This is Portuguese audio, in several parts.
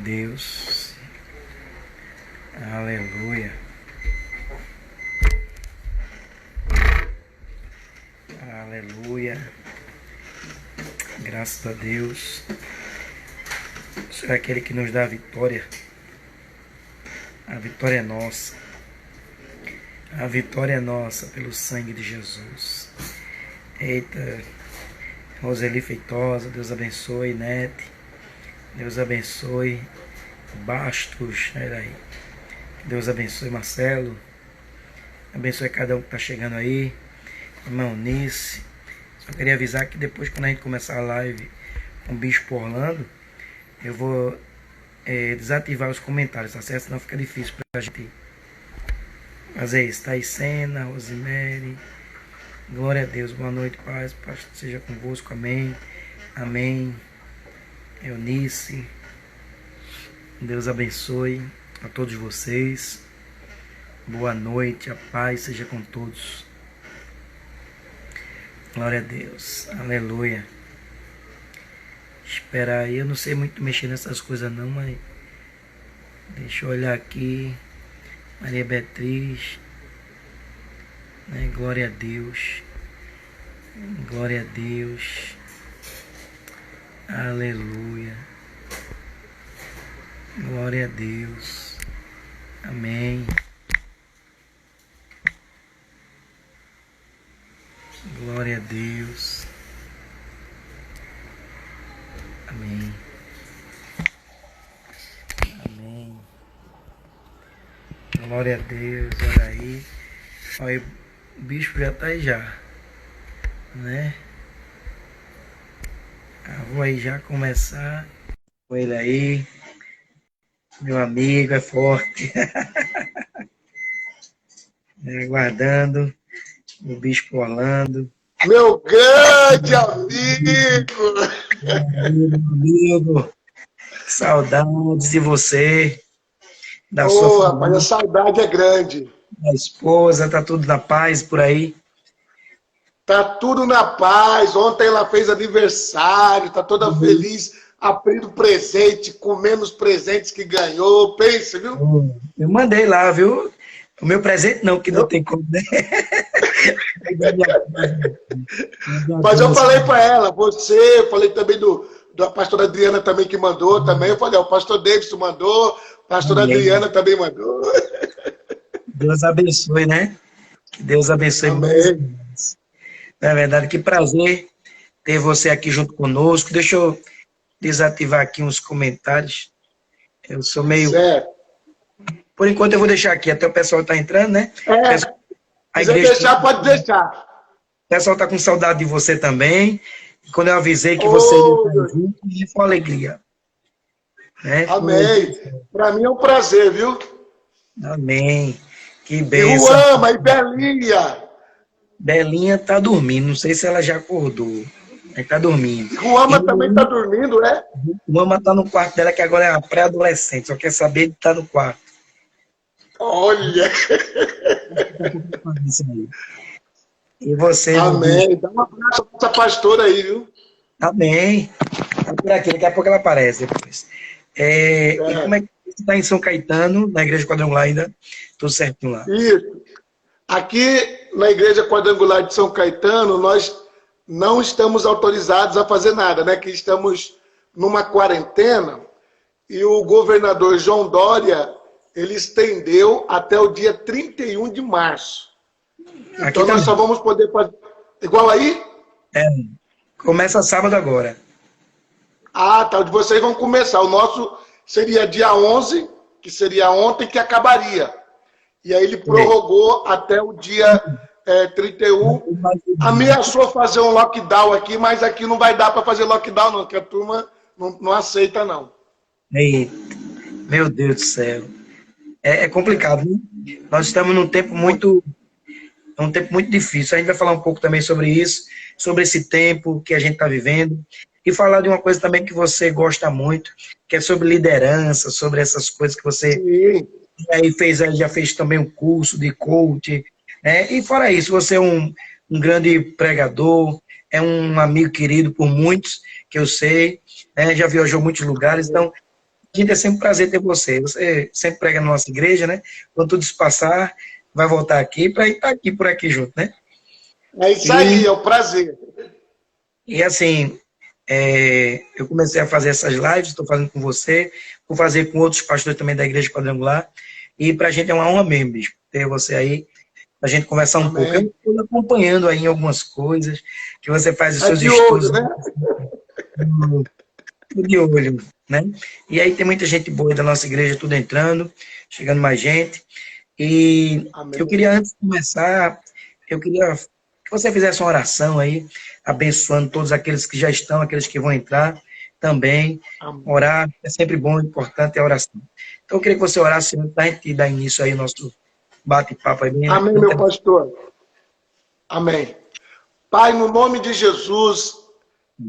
Deus. Aleluia. Aleluia. Graças a Deus. O Senhor é aquele que nos dá a vitória. A vitória é nossa. A vitória é nossa pelo sangue de Jesus. Eita, Roseli Feitosa, Deus abençoe, Nete. Deus abençoe, Bastos, olha aí. Deus abençoe, Marcelo. Abençoe cada um que está chegando aí. Irmão Nice. Só queria avisar que depois, quando a gente começar a live com o Bispo Orlando, eu vou desativar os comentários, tá certo? Senão fica difícil pra gente fazer isso. Taicena, Rosemary. Glória a Deus. Boa noite, paz. Paz seja convosco. Amém. Amém. Eunice. Deus abençoe a todos vocês. Boa noite. A paz seja com todos. Glória a Deus. Aleluia. Espera aí. Eu não sei muito mexer nessas coisas não, mas deixa eu olhar aqui. Maria Beatriz. Né? Glória a Deus. Glória a Deus. Aleluia. Glória a Deus. Amém. Glória a Deus. Amém. Amém. Glória a Deus. Olha aí. Olha, o bispo já tá aí já. Né? Vou aí já começar com ele aí. Meu amigo é forte. Aguardando o Bispo Orlando. Meu grande amigo! Meu amigo, saudades de você, da sua Ô, família, rapaz, a saudade é grande. da esposa, tá tudo na paz por aí? Tá tudo na paz. Ontem ela fez aniversário, tá toda feliz, abrindo presente, comendo os presentes que ganhou. Pensa, viu? Eu mandei lá, viu? O meu presente não, que não tem como, né? Mas eu falei para ela, você, eu falei também da pastora Adriana também que mandou também. Eu falei, ó, o pastor Davidson mandou, a pastora Adriana também mandou. Deus abençoe, né? Que Deus abençoe mais. Amém. Na verdade, que prazer ter você aqui junto conosco. Deixa eu desativar aqui uns comentários. Eu sou meio... Certo. Por enquanto eu vou deixar aqui, até o pessoal tá entrando, né? Se quiser deixar, pode deixar. O pessoal tá com saudade de você também. E quando eu avisei que você ia estar junto, foi uma alegria. Né? Amém. Para mim é um prazer, viu? Amém. Que E bênção. Ruama e Belinha. Belinha tá dormindo, não sei se ela já acordou. Ela tá dormindo. Ruama também tá dormindo, é? Ruama tá no quarto dela, que agora é uma pré-adolescente, só quer saber de estar no quarto. Olha! E você? Amém. Dá um abraço pra essa pastora aí, viu? Amém. Tá por aqui, daqui a pouco ela aparece depois. E como é que você está em São Caetano, na Igreja Quadrangular ainda? Tudo certinho lá? Isso. Aqui na Igreja Quadrangular de São Caetano, nós não estamos autorizados a fazer nada, né? Que estamos numa quarentena e o governador João Dória, ele estendeu até o dia 31 de março. Aqui então nós só vamos poder fazer... Igual aí? Começa sábado agora. Ah, tá. O de vocês vão começar. O nosso seria dia 11, que seria ontem, que acabaria. E aí ele prorrogou até o dia 31. Ameaçou fazer um lockdown aqui, mas aqui não vai dar para fazer lockdown, não, porque a turma não aceita, não. Eita, meu Deus do céu. É complicado, né? Nós estamos num tempo muito difícil. A gente vai falar um pouco também sobre isso, sobre esse tempo que a gente está vivendo. E falar de uma coisa também que você gosta muito, que é sobre liderança, sobre essas coisas que você já fez também um curso de coach. Né? E fora isso, você é um grande pregador, é um amigo querido por muitos, que eu sei, né? Já viajou muitos lugares. Então, gente, é sempre um prazer ter você. Você sempre prega na nossa igreja, né? Quando tudo isso passar, vai voltar aqui para estar aqui por aqui junto, né? É isso aí, é um prazer. E assim, eu comecei a fazer essas lives, estou fazendo com você, vou fazer com outros pastores também da Igreja Quadrangular, e para a gente é uma honra mesmo, bicho, ter você aí, para a gente conversar um pouco. Eu estou acompanhando aí em algumas coisas, que você faz os seus de estudos. olho, né? Tudo de olho, né? E aí tem muita gente boa da nossa igreja, tudo entrando, chegando mais gente. E Amém. eu queria, antes de começar, eu queria que você fizesse uma oração aí, abençoando todos aqueles que já estão, aqueles que vão entrar também. Amém. Orar é sempre bom, importante é a oração. Então eu queria que você orasse antes da gente dar início aí ao nosso bate-papo aí. Amém, meu pastor. Amém. Pai, no nome de Jesus,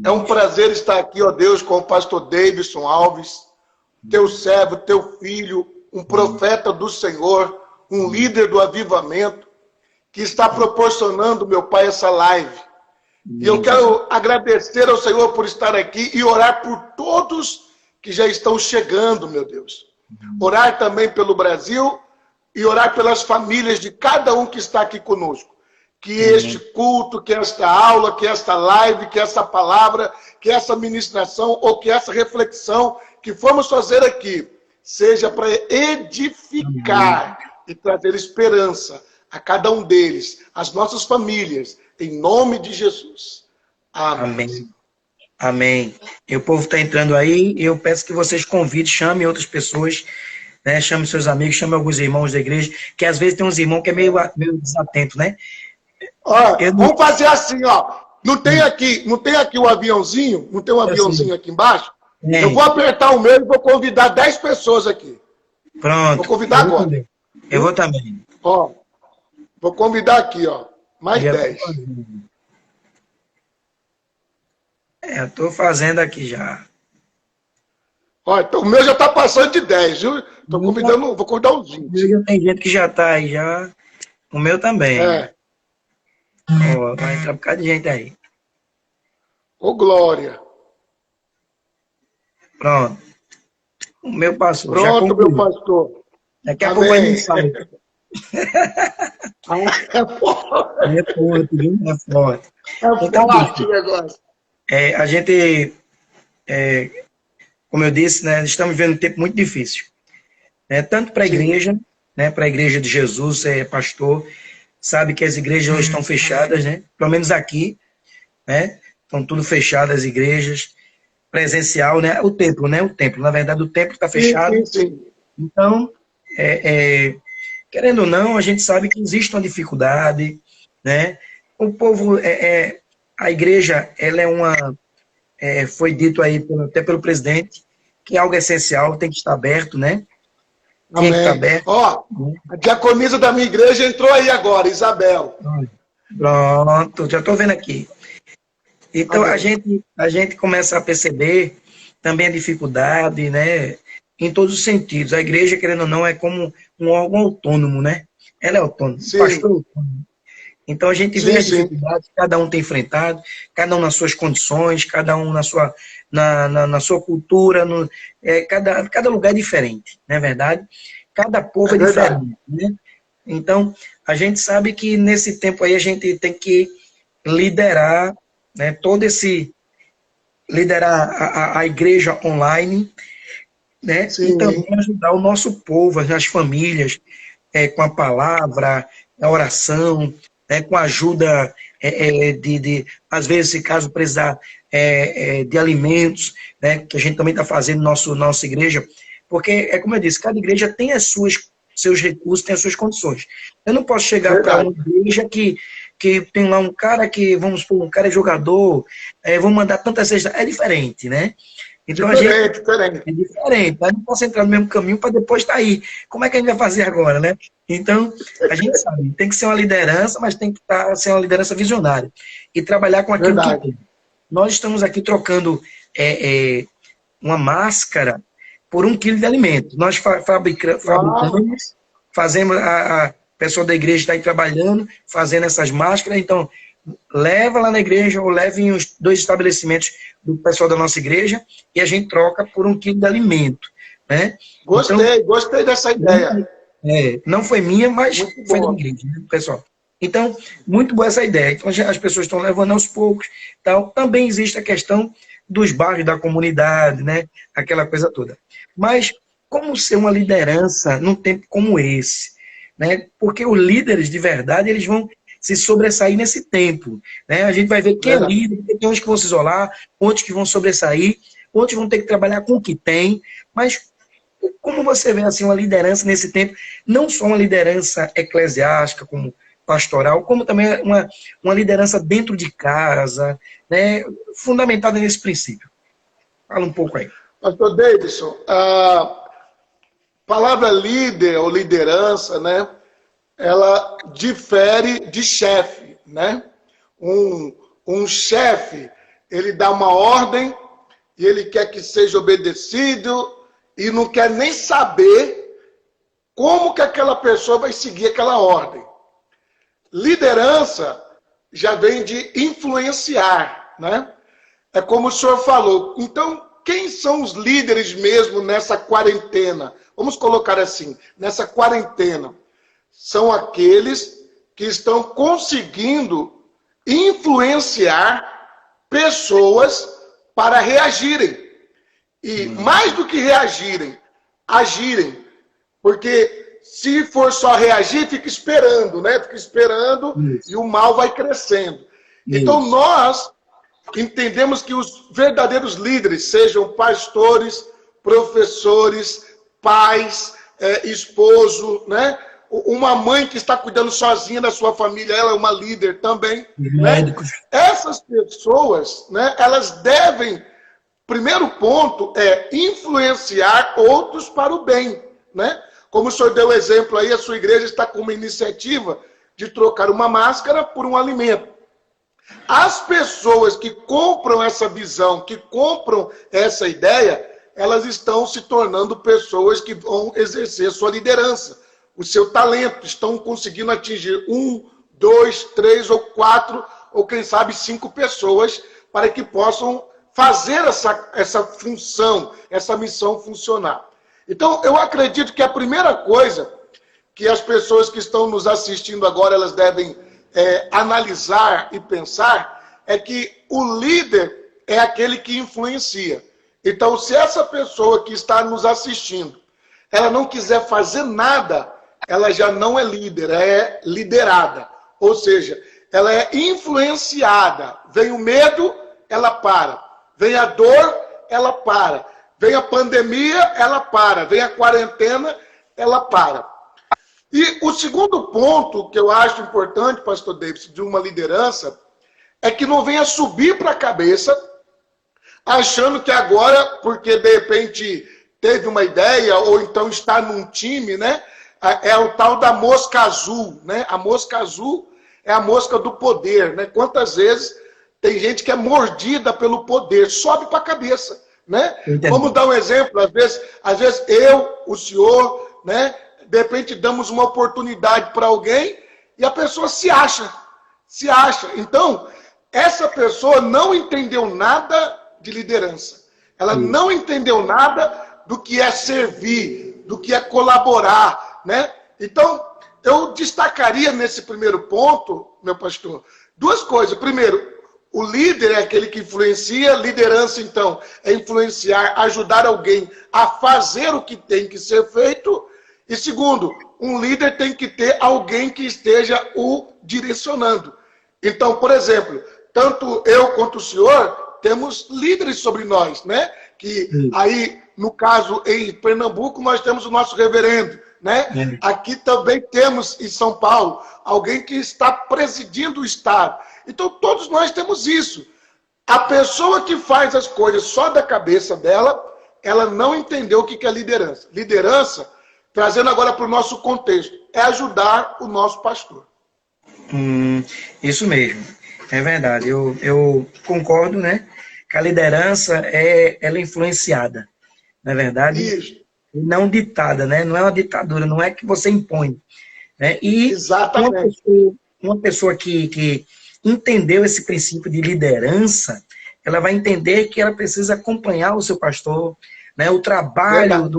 é um prazer estar aqui, ó Deus, com o pastor Davidson Alves, teu servo, teu filho, um profeta do Senhor, um líder do avivamento, que está proporcionando, meu Pai, essa live. E eu quero agradecer ao Senhor por estar aqui e orar por todos que já estão chegando, meu Deus. Orar também pelo Brasil e orar pelas famílias de cada um que está aqui conosco. Que este culto, que esta aula, que esta live, que essa palavra, que essa ministração ou que essa reflexão que vamos fazer aqui seja para edificar e trazer esperança a cada um deles, às nossas famílias, em nome de Jesus. Amém. Amém. Amém. E o povo está entrando aí, e eu peço que vocês convidem, chamem outras pessoas, né? Chame seus amigos, chame alguns irmãos da igreja, que às vezes tem uns irmãos que é meio desatento, né? Ó, vamos fazer assim, ó. Não tem aqui o aviãozinho? Não tem um aviãozinho aqui embaixo? Eu vou apertar o meu e vou convidar 10 pessoas aqui. Pronto. Vou convidar agora. Eu vou também. Ó, vou convidar aqui, ó. Mais 10. Eu estou fazendo aqui já. Ó, então, o meu já está passando de 10, viu? Tô convidando, vou convidar uns 20. Tem gente que já está aí já. O meu também. Ó, vai entrar um bocado de gente aí. Ô, glória. Pronto. O meu passou. Pronto, meu pastor. Daqui a pouco vai me sair. É forte. É forte, viu? É forte. Então, forte o negócio. A gente, como eu disse, né, estamos vivendo um tempo muito difícil. Né, tanto para a igreja, né, para a igreja de Jesus, pastor, sabe que as igrejas hoje estão fechadas, né? Pelo menos aqui, né? Estão tudo fechadas as igrejas, presencial, né? O templo, né? O templo, na verdade, o templo está fechado. Sim. Então, querendo ou não, a gente sabe que existe uma dificuldade, né? O povo, a igreja, ela foi dito aí até pelo presidente, que é algo essencial, tem que estar aberto, né? Amém. Tem que estar aberto. Ó, a diaconisa da minha igreja entrou aí agora, Isabel. Pronto, já estou vendo aqui. Então, a gente começa a perceber também a dificuldade, né? Em todos os sentidos. A igreja, querendo ou não, é como um órgão autônomo, né? Ela é autônoma, o pastor é autônomo. Então, a gente vê as dificuldades que cada um tem enfrentado, cada um nas suas condições, cada um na sua cultura, cada lugar é diferente, não é verdade? Cada povo é diferente, né? Então, a gente sabe que nesse tempo aí a gente tem que liderar, né, liderar a igreja online, né? E também ajudar o nosso povo, as famílias, com a palavra, a oração, né, com a ajuda às vezes, se caso precisar de alimentos, né, que a gente também está fazendo nossa igreja, porque, como eu disse, cada igreja tem seus recursos, tem as suas condições. Eu não posso chegar para uma igreja que tem lá um cara que, vamos supor, um cara é jogador, vamos mandar tantas cestas, é diferente, né? Então diferente. É diferente. Eu não posso entrar no mesmo caminho para depois estar aí. Como é que a gente vai fazer agora, né? Então, a gente sabe, tem que ser uma liderança, mas tem que ser uma liderança visionária. E trabalhar com aquilo que tem. Nós estamos aqui trocando uma máscara por 1 quilo de alimento. Nós fabricamos, fazemos, a pessoa da igreja está aí trabalhando, fazendo essas máscaras, então leva lá na igreja ou leve em os 2 estabelecimentos do pessoal da nossa igreja e a gente troca por 1 quilo de alimento. né? Gostei dessa ideia. Não foi minha, mas Muito foi da bom. igreja, né, pessoal? Então, muito boa essa ideia. Então, as pessoas estão levando aos poucos. Tal. Também existe a questão dos bairros da comunidade, né? Aquela coisa toda. Mas como ser uma liderança num tempo como esse? Né? Porque os líderes de verdade, eles vão se sobressair nesse tempo. Né? A gente vai ver quem é líder, tem uns que vão se isolar, outros que vão sobressair, outros vão ter que trabalhar com o que tem, mas como você vê assim, uma liderança nesse tempo, não só uma liderança eclesiástica, como pastoral, como também uma liderança dentro de casa, né, fundamentada nesse princípio. Fala um pouco aí. Pastor Davidson, a palavra líder ou liderança, né, ela difere de chefe, né? Um chefe, ele dá uma ordem e ele quer que seja obedecido e não quer nem saber como que aquela pessoa vai seguir aquela ordem. Liderança já vem de influenciar, né? É como o senhor falou. Então, quem são os líderes mesmo nessa quarentena? Vamos colocar assim, nessa quarentena. São aqueles que estão conseguindo influenciar pessoas para reagirem. E mais do que reagirem, agirem. Porque se for só reagir, fica esperando, né? Fica esperando e o mal vai crescendo. Então nós entendemos que os verdadeiros líderes, sejam pastores, professores, pais, esposo, né? Uma mãe que está cuidando sozinha da sua família, ela é uma líder também. Médicos. Né? Essas pessoas, né, elas devem, primeiro ponto é influenciar outros para o bem. Né? Como o senhor deu exemplo aí, a sua igreja está com uma iniciativa de trocar uma máscara por um alimento. As pessoas que compram essa visão, que compram essa ideia, elas estão se tornando pessoas que vão exercer sua liderança, o seu talento, estão conseguindo atingir 1, 2, 3 ou 4, ou quem sabe 5 pessoas, para que possam fazer essa função, essa missão funcionar. Então, eu acredito que a primeira coisa que as pessoas que estão nos assistindo agora, elas devem analisar e pensar, é que o líder é aquele que influencia. Então, se essa pessoa que está nos assistindo, ela não quiser fazer nada, ela já não é líder, é liderada. Ou seja, ela é influenciada. Vem o medo, ela para. Vem a dor, ela para. Vem a pandemia, ela para. Vem a quarentena, ela para. E o segundo ponto que eu acho importante, pastor Davis, de uma liderança, é que não venha subir para a cabeça, achando que agora, porque de repente teve uma ideia, ou então está num time, né? É o tal da mosca azul, né? A mosca azul é a mosca do poder, né? Quantas vezes tem gente que é mordida pelo poder, sobe para a cabeça, né? Entendi. Vamos dar um exemplo, às vezes eu, o senhor, né? De repente damos uma oportunidade para alguém e a pessoa se acha. Então, essa pessoa não entendeu nada de liderança. Ela não entendeu nada do que é servir, do que é colaborar, né? Então, eu destacaria nesse primeiro ponto, meu pastor, duas coisas. Primeiro, o líder é aquele que influencia. Liderança, então, é influenciar, ajudar alguém a fazer o que tem que ser feito. E segundo, um líder tem que ter alguém que esteja o direcionando. Então, por exemplo, tanto eu quanto o senhor temos líderes sobre nós, né? Que aí, no caso, em Pernambuco, nós temos o nosso reverendo, né? Aqui também temos, em São Paulo, alguém que está presidindo o Estado. Então, todos nós temos isso. A pessoa que faz as coisas só da cabeça dela, ela não entendeu o que é liderança. Liderança, trazendo agora para o nosso contexto, é ajudar o nosso pastor. Isso mesmo, é verdade. Eu concordo, né? Que a liderança ela é influenciada, não é verdade? Isso. Não ditada, né? Não é uma ditadura, não é que você impõe. Né? E exatamente. Uma pessoa que entendeu esse princípio de liderança, ela vai entender que ela precisa acompanhar o seu pastor, né, o trabalho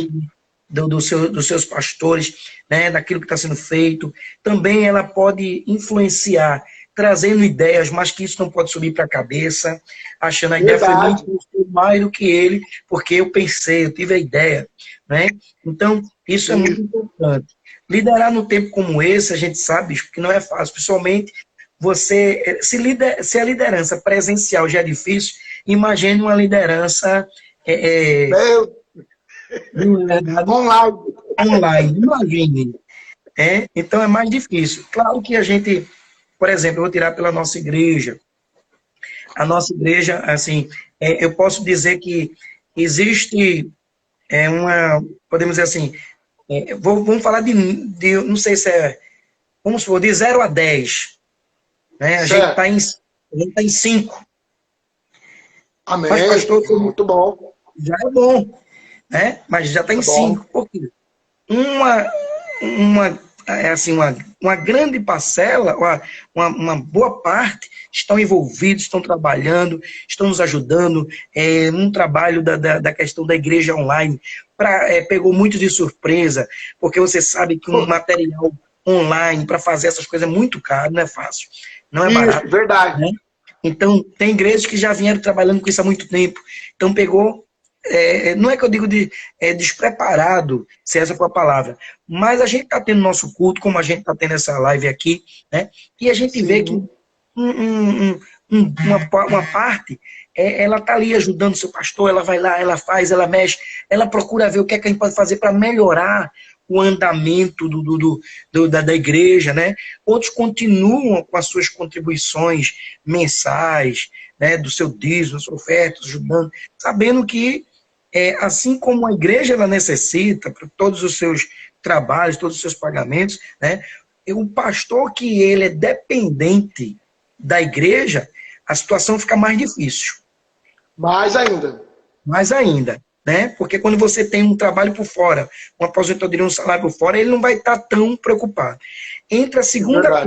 dos seus pastores, né, daquilo que está sendo feito. Também ela pode influenciar, trazendo ideias, mas que isso não pode subir para a cabeça, achando a ideia foi muito mais do que ele, porque eu pensei, eu tive a ideia. Né? Então, isso é muito importante. Liderar num tempo como esse, a gente sabe que não é fácil, principalmente você, se a liderança presencial já é difícil, imagine uma liderança online, imagine. Então é mais difícil. Claro que a gente, por exemplo, eu vou tirar pela nossa igreja. A nossa igreja, assim, eu posso dizer que existe podemos dizer assim, vamos falar de, não sei se vamos supor, de 0 a 10. Né? A gente está em 5. Amém. Mas, pastor, muito bom. Já é bom, né? Mas já está em 5. Por quê? Uma grande parcela, uma boa parte, estão envolvidos, estão trabalhando, estão nos ajudando num trabalho da questão da igreja online. Pegou muito de surpresa, porque você sabe que um material online para fazer essas coisas é muito caro, não é fácil, não é barato. Verdade. Né? Então, tem igrejas que já vieram trabalhando com isso há muito tempo. Então, pegou, não é que eu digo despreparado, se essa for a palavra, mas a gente está tendo nosso culto, como a gente está tendo essa live aqui, né? E a gente vê que uma parte, ela está ali ajudando o seu pastor, ela vai lá, ela faz, ela mexe, ela procura ver o que é que a gente pode fazer para melhorar o andamento da igreja, né? Outros continuam com as suas contribuições mensais, né? Do seu dízimo, da sua oferta, ajudando, sabendo que, assim como a igreja ela necessita para todos os seus trabalhos, todos os seus pagamentos, né? O pastor que ele é dependente da igreja, a situação fica mais difícil. Mais ainda. Mais ainda. Né? Porque quando você tem um trabalho por fora, uma aposentadoria, um salário por fora, ele não vai estar tão preocupado. Entra a segunda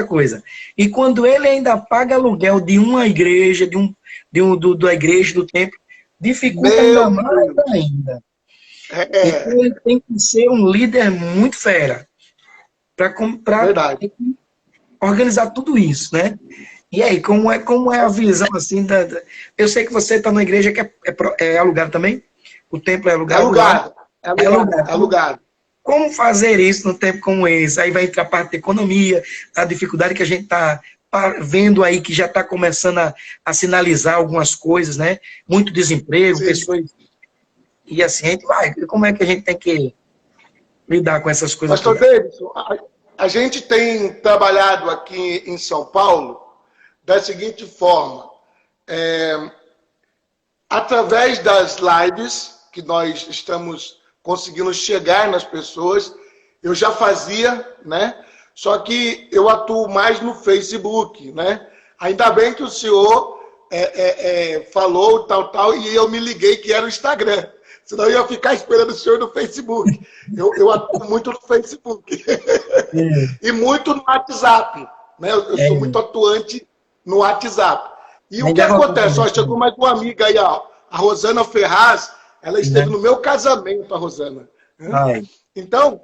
coisa. E quando ele ainda paga aluguel de uma igreja, da igreja, do templo, dificulta ainda mais ainda. Então ele tem que ser um líder muito fera para organizar tudo isso, né? E aí, como é a visão assim Eu sei que você está na igreja que é alugado também? O templo é alugado? É alugado. Como fazer isso num tempo como esse? Aí vai entrar a parte da economia, a dificuldade que a gente está vendo aí, que já está começando a sinalizar algumas coisas, né? Muito desemprego, pessoas... E assim, a gente vai. Como é que a gente tem que lidar com essas coisas? Pastor Davidson, a gente tem trabalhado aqui em São Paulo da seguinte forma, através das lives que nós estamos conseguindo chegar nas pessoas, eu já fazia, né? Só que eu atuo mais no Facebook, né? Ainda bem que o senhor falou tal, e eu me liguei que era o Instagram. Senão eu ia ficar esperando o senhor no Facebook. Eu atuo muito no Facebook. E muito no WhatsApp. Né? Eu sou muito atuante no WhatsApp. E o que acontece? Ó, chegou mais uma amiga aí, ó, a Rosana Ferraz. Ela esteve no meu casamento, a Rosana. Então,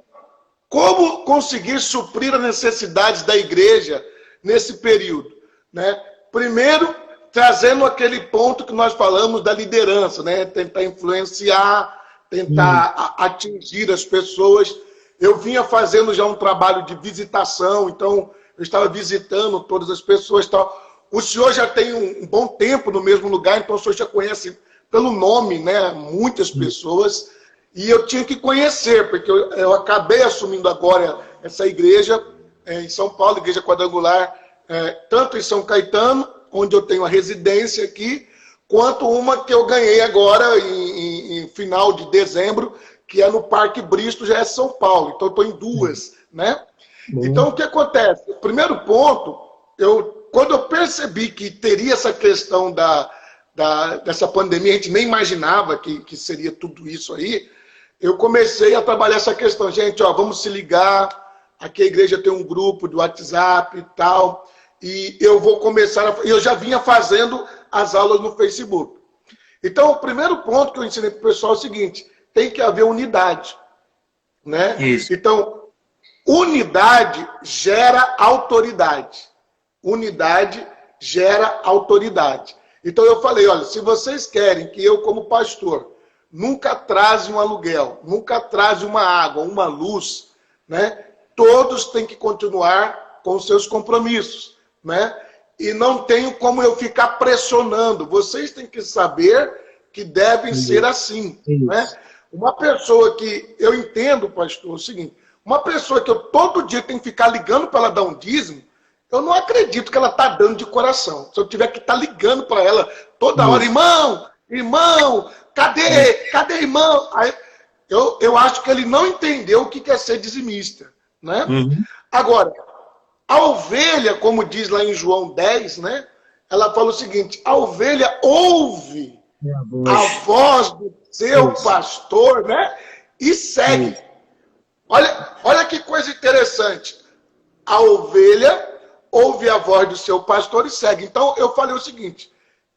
como conseguir suprir as necessidades da igreja nesse período? Né? Primeiro, trazendo aquele ponto que nós falamos da liderança, né? Tentar influenciar, tentar atingir as pessoas. Eu vinha fazendo já um trabalho de visitação, então eu estava visitando todas as pessoas. Tal. O senhor já tem um bom tempo no mesmo lugar, então o senhor já conhece pelo nome, né, muitas pessoas. E eu tinha que conhecer, porque eu acabei assumindo agora essa igreja em São Paulo, Igreja Quadrangular, tanto em São Caetano, onde eu tenho a residência aqui, quanto uma que eu ganhei agora em final de dezembro, que é no Parque Bristo, já é São Paulo. Então, eu estou em duas, né? Então, o que acontece? O primeiro ponto, quando eu percebi que teria essa questão dessa pandemia, a gente nem imaginava que seria tudo isso aí, eu comecei a trabalhar essa questão. Gente, ó, vamos se ligar, aqui a igreja tem um grupo de WhatsApp e tal, e eu vou começar eu já vinha fazendo as aulas no Facebook. Então, o primeiro ponto que eu ensinei para o pessoal é o seguinte, tem que haver unidade. Né? Isso. Então, unidade gera autoridade. Unidade gera autoridade. Então eu falei, olha, se vocês querem que eu, como pastor, nunca traze um aluguel, nunca traze uma água, uma luz, né? Todos têm que continuar com os seus compromissos, né? E não tenho como eu ficar pressionando. Vocês têm que saber que devem ser assim, né? Uma pessoa que, eu entendo, pastor, é o seguinte, uma pessoa que eu todo dia tenho que ficar ligando para ela dar um dízimo, eu não acredito que ela está dando de coração. Se eu tiver que estar ligando para ela toda hora, irmão, cadê irmão? Aí, eu acho que ele não entendeu o que é ser dizimista, né? Agora, a ovelha, como diz lá em João 10, né? Ela fala o seguinte, a ovelha ouve a voz do seu pastor, né? E segue. Olha que coisa interessante. A ovelha ouve a voz do seu pastor e segue. Então, eu falei o seguinte,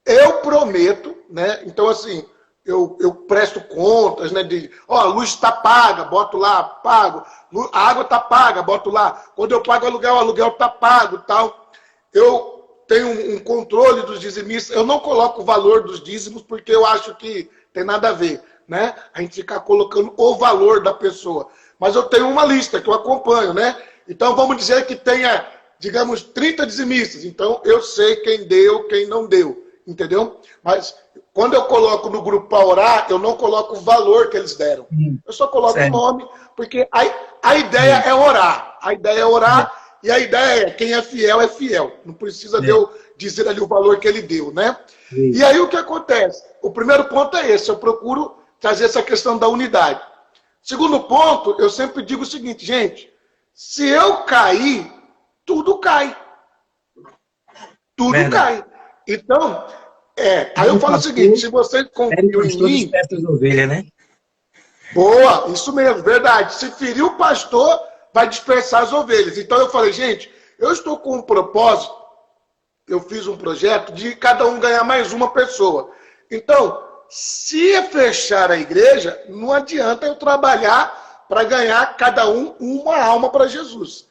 eu prometo, né? Então, assim, eu presto contas, né? A luz está paga, boto lá, pago. A água está paga, boto lá. Quando eu pago o aluguel está pago, tal. Eu tenho um controle dos dizimistas. Eu não coloco o valor dos dízimos porque eu acho que tem nada a ver, né? A gente ficar colocando o valor da pessoa. Mas eu tenho uma lista que eu acompanho, né? Então, vamos dizer que tenha, digamos, 30 dizimistas. Então, eu sei quem deu, quem não deu. Entendeu? Mas, quando eu coloco no grupo para orar, eu não coloco o valor que eles deram. Eu só coloco o nome, porque a ideia é orar. A ideia é orar e a ideia é quem é fiel. Não precisa de eu dizer ali o valor que ele deu, né? E aí, o que acontece? O primeiro ponto é esse. Eu procuro trazer essa questão da unidade. Segundo ponto, eu sempre digo o seguinte, gente, se eu cair, tudo cai. Tudo cai. Então, aí eu falo o seguinte, se vocês confiam em mim... Ovelha, né? Boa, isso mesmo, verdade. Se ferir o pastor, vai dispersar as ovelhas. Então eu falei, gente, eu estou com um propósito, eu fiz um projeto de cada um ganhar mais uma pessoa. Então, se fechar a igreja, não adianta eu trabalhar para ganhar cada um uma alma para Jesus.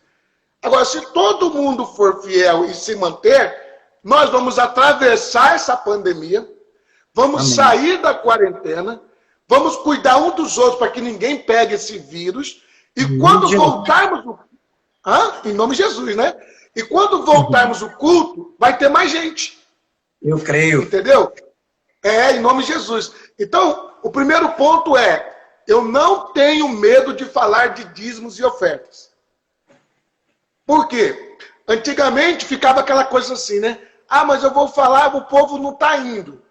Agora, se todo mundo for fiel e se manter, nós vamos atravessar essa pandemia, vamos sair da quarentena, vamos cuidar um dos outros para que ninguém pegue esse vírus, e quando voltarmos... Em nome de Jesus, né? E quando voltarmos o culto, vai ter mais gente. Eu creio. Entendeu? Em nome de Jesus. Então, o primeiro ponto é, eu não tenho medo de falar de dízimos e ofertas. Por quê? Antigamente ficava aquela coisa assim, né? Mas eu vou falar, o povo não está indo.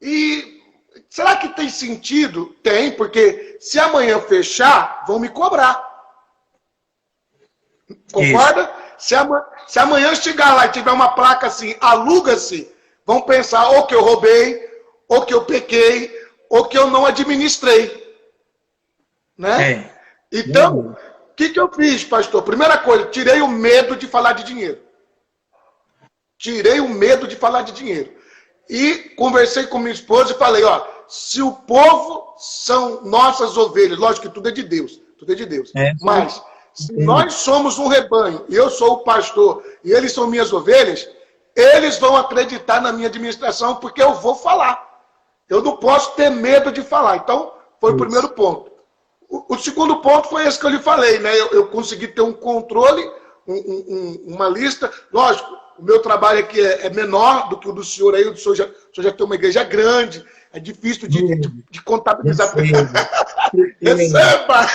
E será que tem sentido? Tem, porque se amanhã fechar, vão me cobrar. Concorda? Se amanhã chegar lá e tiver uma placa assim, aluga-se, vão pensar ou que eu roubei, ou que eu pequei, ou que eu não administrei. Né? Então, o que eu fiz, pastor? Primeira coisa, tirei o medo de falar de dinheiro. Tirei o medo de falar de dinheiro. E conversei com minha esposa e falei, se o povo são nossas ovelhas, lógico que tudo é de Deus, mas se nós somos um rebanho, e eu sou o pastor, e eles são minhas ovelhas, eles vão acreditar na minha administração, porque eu vou falar. Eu não posso ter medo de falar. Então, foi o primeiro ponto. O segundo ponto foi esse que eu lhe falei, né? Eu consegui ter um controle, uma lista. Lógico, o meu trabalho aqui é menor do que o do senhor aí. O senhor já tem uma igreja grande, é difícil de contabilizar. Receba!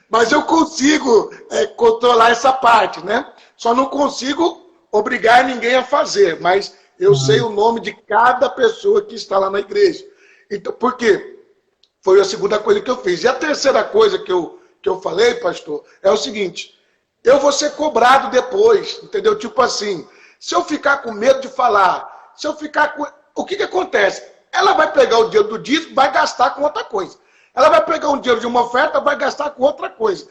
Mas eu consigo controlar essa parte, né? Só não consigo obrigar ninguém a fazer, mas eu sei o nome de cada pessoa que está lá na igreja. Então, por quê? Foi a segunda coisa que eu fiz. E a terceira coisa que eu falei, pastor, é o seguinte, eu vou ser cobrado depois, entendeu? Tipo assim, se eu ficar com medo de falar, se eu ficar com... O que acontece? Ela vai pegar o dinheiro do dízimo, vai gastar com outra coisa. Ela vai pegar um dinheiro de uma oferta, vai gastar com outra coisa.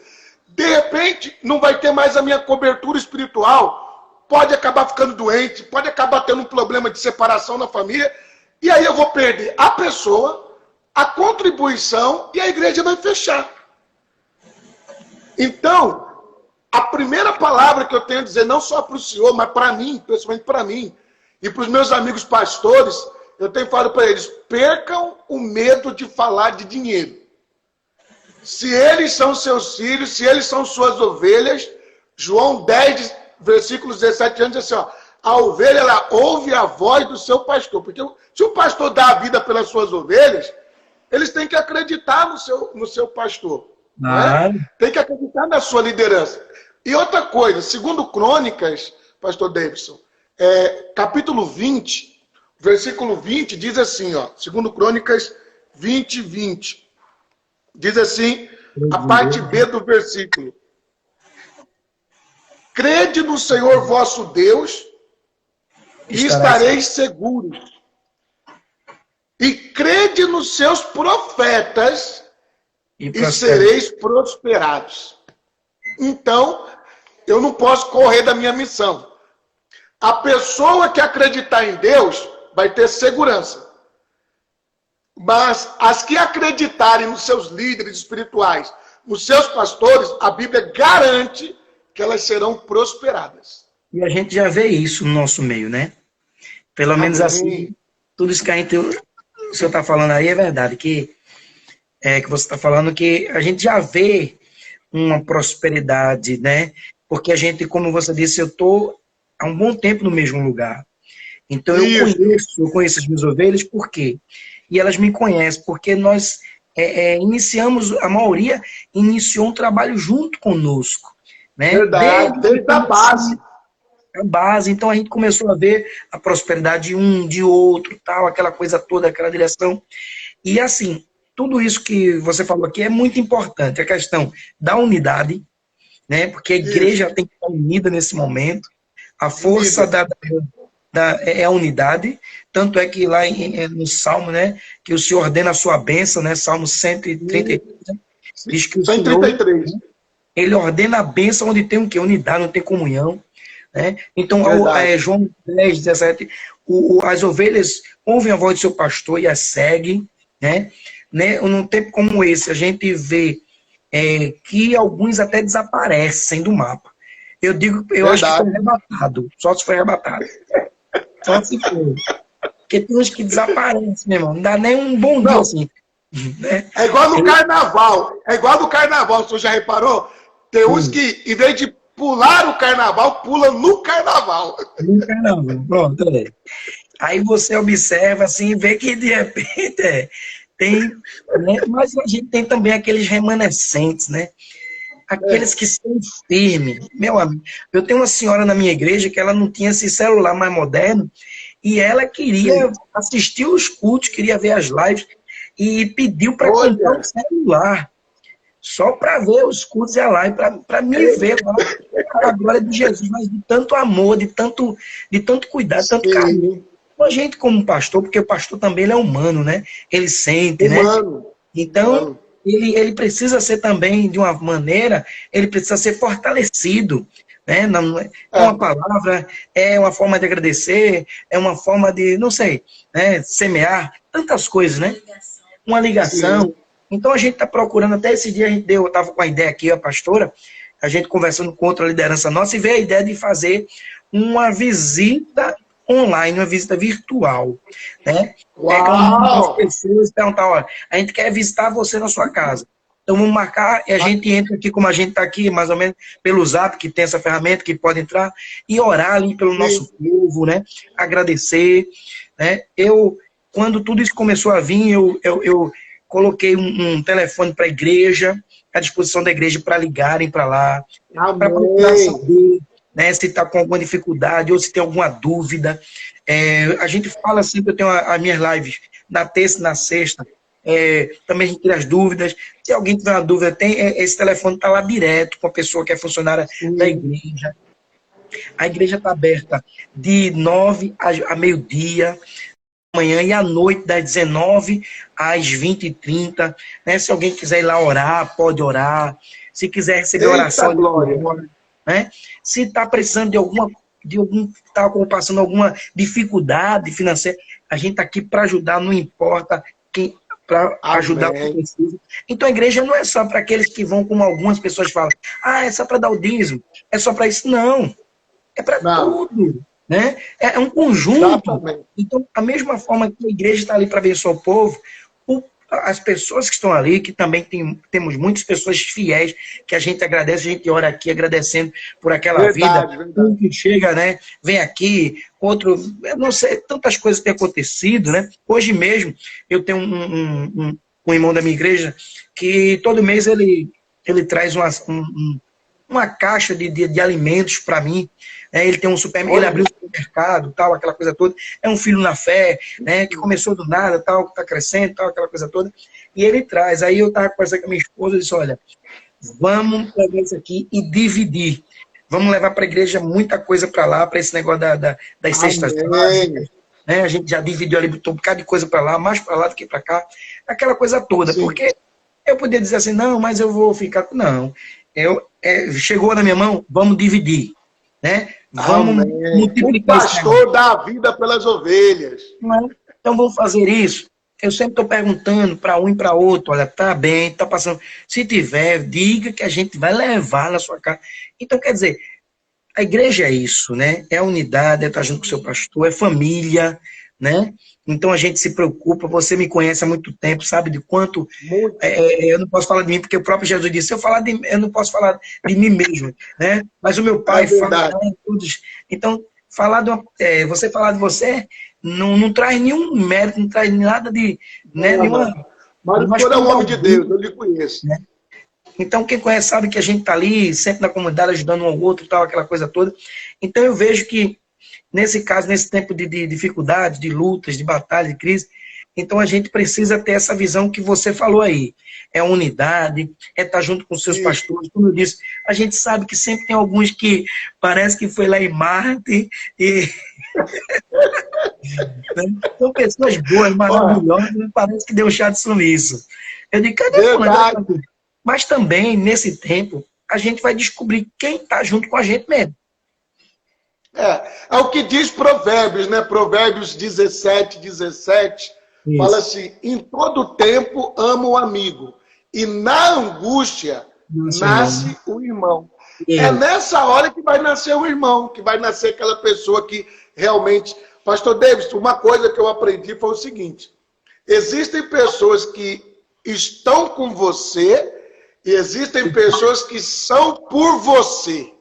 De repente, não vai ter mais a minha cobertura espiritual, pode acabar ficando doente, pode acabar tendo um problema de separação na família. E aí eu vou perder a pessoa, a contribuição e a igreja vai fechar. Então, a primeira palavra que eu tenho a dizer, não só para o senhor, mas para mim, principalmente para mim, e para os meus amigos pastores, eu tenho falado para eles, percam o medo de falar de dinheiro. Se eles são seus filhos, se eles são suas ovelhas, João 10, versículos 17 anos, diz assim, ó, a ovelha, ela ouve a voz do seu pastor. Porque se o pastor dá a vida pelas suas ovelhas, eles têm que acreditar no seu pastor. Né? Tem que acreditar na sua liderança. E outra coisa, segundo Crônicas, pastor Davidson, capítulo 20, versículo 20, diz assim, ó, segundo Crônicas 20, 20. Diz assim, a parte B do versículo. Crede no Senhor vosso Deus e estareis seguros. E crede nos seus profetas e sereis prosperados. Então, eu não posso correr da minha missão. A pessoa que acreditar em Deus vai ter segurança. Mas as que acreditarem nos seus líderes espirituais, nos seus pastores, a Bíblia garante que elas serão prosperadas. E a gente já vê isso no nosso meio, né? Pelo menos assim, tudo isso que o senhor está falando aí é verdade, que você está falando que a gente já vê uma prosperidade, né? Porque a gente, como você disse, eu estou há um bom tempo no mesmo lugar. Então eu conheço as minhas ovelhas, por quê? E elas me conhecem, porque nós iniciamos, a maioria iniciou um trabalho junto conosco. Né? Verdade, desde a base. A base, então a gente começou a ver a prosperidade de um, de outro, tal, aquela coisa toda, aquela direção. E assim, tudo isso que você falou aqui é muito importante, a questão da unidade, né? Porque a igreja tem que estar unida nesse momento, a força é a unidade, tanto é que lá no Salmo, né, que o Senhor ordena a sua bênção, né, Salmo 133, diz que o 133. Senhor, ele ordena a bênção onde tem o quê? Unidade, onde tem comunhão, né? Então, João 10, 17, as ovelhas ouvem a voz do seu pastor e as seguem, né? Num tempo como esse, a gente vê que alguns até desaparecem do mapa. Eu acho que foi arrebatado, só se foi arrebatado. Só se for. Porque tem uns que desaparecem, meu irmão. Não dá nem um bom dia assim. Né? É igual no carnaval. É igual no carnaval, o senhor já reparou? Tem uns que, em vez de pular o carnaval, pula no carnaval. No carnaval, pronto. Aí você observa assim e vê que de repente tem. Né? Mas a gente tem também aqueles remanescentes, né? Aqueles que são firmes. Meu amigo, eu tenho uma senhora na minha igreja que ela não tinha esse celular mais moderno e ela queria assistir os cultos, queria ver as lives e pediu para comprar um celular só para ver os cultos e a live, para me ver lá, a glória de Jesus, mas de tanto amor, de tanto cuidado, tanto carinho. A gente como pastor, porque o pastor também ele é humano, né? Ele sente, humano. Né? Então... Ele precisa ser também, de uma maneira, ele precisa ser fortalecido. Né? Não, é uma palavra, é uma forma de agradecer, é uma forma de, não sei, né? Semear, tantas coisas, né? Uma ligação. Sim. Então a gente está procurando, até esse dia eu estava com a ideia aqui, a pastora, a gente conversando com outra liderança nossa, e veio a ideia de fazer uma visita online, uma visita virtual, né? As pessoas perguntam, olha, a gente quer visitar você na sua casa. Então vamos marcar, e a gente entra aqui, como a gente está aqui, mais ou menos, pelo Zap, que tem essa ferramenta, que pode entrar, e orar ali pelo nosso povo, né? Agradecer, né? Quando tudo isso começou a vir, eu coloquei um telefone para a igreja, à disposição da igreja para ligarem para lá, para procurar saber, né, se está com alguma dificuldade ou se tem alguma dúvida. A gente fala sempre, eu tenho as minhas lives na terça e na sexta, também a gente tira as dúvidas. Se alguém tiver uma dúvida, esse telefone está lá direto com a pessoa que é funcionária da igreja. A igreja está aberta de 9 a meio-dia, manhã e à noite, das 19 às 20h30. Né? Se alguém quiser ir lá orar, pode orar. Se quiser receber oração, glória. Né? Se está precisando de alguma de algum está passando alguma dificuldade financeira, a gente está aqui para ajudar, não importa quem, para ajudar o que precisa. Então a igreja não é só para aqueles que vão, como algumas pessoas falam, é só para dar o dízimo, é só para isso. Não, é para tudo. Né? É um conjunto. Exatamente. Então, a mesma forma que a igreja está ali para abençoar o povo, as pessoas que estão ali, que também temos muitas pessoas fiéis, que a gente agradece, a gente ora aqui agradecendo por aquela vida. Um que chega, né? Vem aqui, outro, eu não sei, tantas coisas têm acontecido, né? Hoje mesmo, eu tenho um irmão da minha igreja que todo mês ele traz uma caixa de alimentos para mim. Ele tem um supermercado, ele abriu um supermercado, tal, aquela coisa toda. É um filho na fé, né, que começou do nada, tal, que está crescendo, tal, aquela coisa toda. E ele traz. Aí eu estava conversando com a minha esposa e disse, olha, vamos pegar isso aqui e dividir. Vamos levar para a igreja muita coisa para lá, para esse negócio das cestas básicas. Né? A gente já dividiu ali, botou um bocado de coisa para lá, mais para lá do que para cá. Aquela coisa toda. Sim. Porque eu podia dizer assim, não, mas eu vou ficar... Não. Chegou na minha mão, vamos dividir. Né? Vamos multiplicar. O pastor dá a vida pelas ovelhas. Então vamos fazer isso. Eu sempre estou perguntando para um e para outro, olha, tá bem, tá passando. Se tiver, diga que a gente vai levar na sua casa. Então, quer dizer, a igreja é isso, né? É a unidade, é estar junto com o seu pastor, é família, né? Então a gente se preocupa, você me conhece há muito tempo, sabe de quanto... eu não posso falar de mim, porque o próprio Jesus disse, eu não posso falar de mim mesmo, né? Mas o meu pai fala de todos. Então, você falar de você não traz nenhum mérito, não traz nada de... Né, mas o senhor é um homem de Deus, eu lhe conheço. Né? Então, quem conhece sabe que a gente está ali, sempre na comunidade, ajudando um ao outro, tal, aquela coisa toda. Então, eu vejo que nesse caso, nesse tempo de dificuldade, de lutas, de batalha, de crise, então a gente precisa ter essa visão que você falou aí. É unidade, é estar junto com os seus pastores. Como eu disse, a gente sabe que sempre tem alguns que parece que foi lá em Marte e... São pessoas boas, maravilhosas, parece que deu chá de sumiço. Eu digo, cadê fulano? Mas também, nesse tempo, a gente vai descobrir quem está junto com a gente mesmo. É o que diz Provérbios, né? Provérbios 17, 17. Isso. Fala assim, em todo tempo amo o amigo, e na angústia nasce o irmão. É nessa hora que vai nascer o irmão, que vai nascer aquela pessoa que realmente... Pastor Davis, uma coisa que eu aprendi foi o seguinte, existem pessoas que estão com você e existem pessoas que são por você.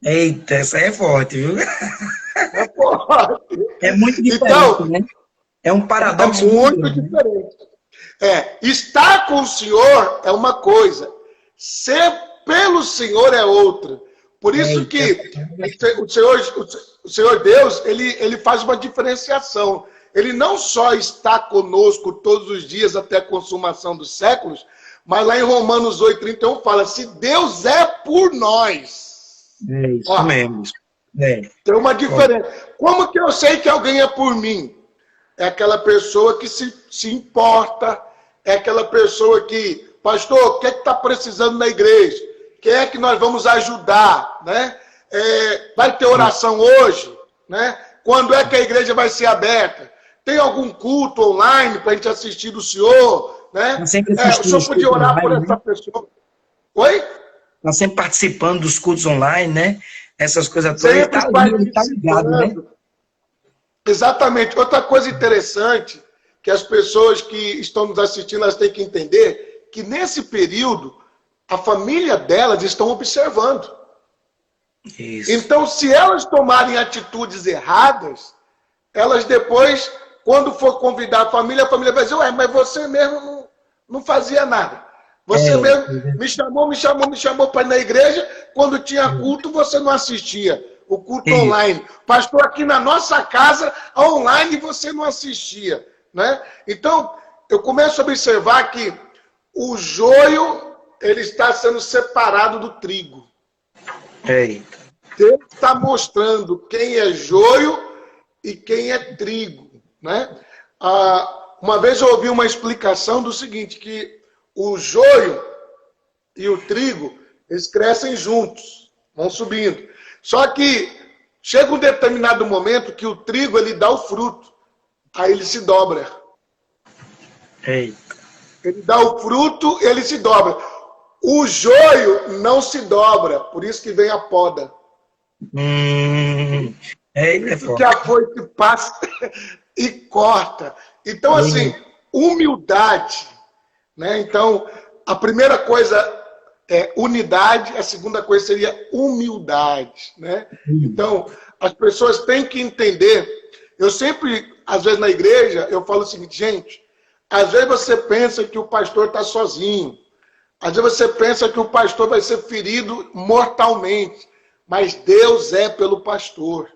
Eita, essa é forte, viu? É forte. É muito diferente, então, né? É um paradoxo. É muito diferente. Estar com o Senhor é uma coisa. Ser pelo Senhor é outra. Por isso que o Senhor Deus, ele faz uma diferenciação. Ele não só está conosco todos os dias até a consumação dos séculos, mas lá em Romanos 8:31 fala, se Deus é por nós... É isso mesmo. Tem uma diferença. Como que eu sei que alguém é por mim? É aquela pessoa que se importa, é aquela pessoa que, pastor, o que é que está precisando na igreja? Quem é que nós vamos ajudar? Né? Vai ter oração hoje? Né? Quando é que a igreja vai ser aberta? Tem algum culto online para a gente assistir do senhor? Né? O senhor podia orar por essa pessoa? Oi? Nós sempre participando dos cultos online, né? Essas coisas todas. Sempre tá ligado, né? Exatamente. Outra coisa interessante que as pessoas que estão nos assistindo elas têm que entender que nesse período a família delas estão observando. Isso. Então, se elas tomarem atitudes erradas, elas depois, quando for convidar a família vai dizer, mas você mesmo não fazia nada. Você mesmo me chamou para ir na igreja, quando tinha culto você não assistia. O culto online. Pastor, aqui na nossa casa, online você não assistia. Né? Então, eu começo a observar que o joio, ele está sendo separado do trigo. Deus está mostrando quem é joio e quem é trigo. Né? Uma vez eu ouvi uma explicação do seguinte, que o joio e o trigo, eles crescem juntos, vão subindo. Só que Chega um determinado momento que o trigo ele dá o fruto, aí ele se dobra. Eita. Ele dá o fruto, ele se dobra. O joio não se dobra, por isso que vem a poda. Isso que a foice passa e corta. Então, assim, humildade, né? Então, a primeira coisa é unidade, a segunda coisa seria humildade, né? Então, as pessoas têm que entender. Eu sempre, às vezes na igreja, eu falo o seguinte, gente, às vezes você pensa que o pastor está sozinho, às vezes você pensa que o pastor vai ser ferido mortalmente, mas Deus é pelo pastor.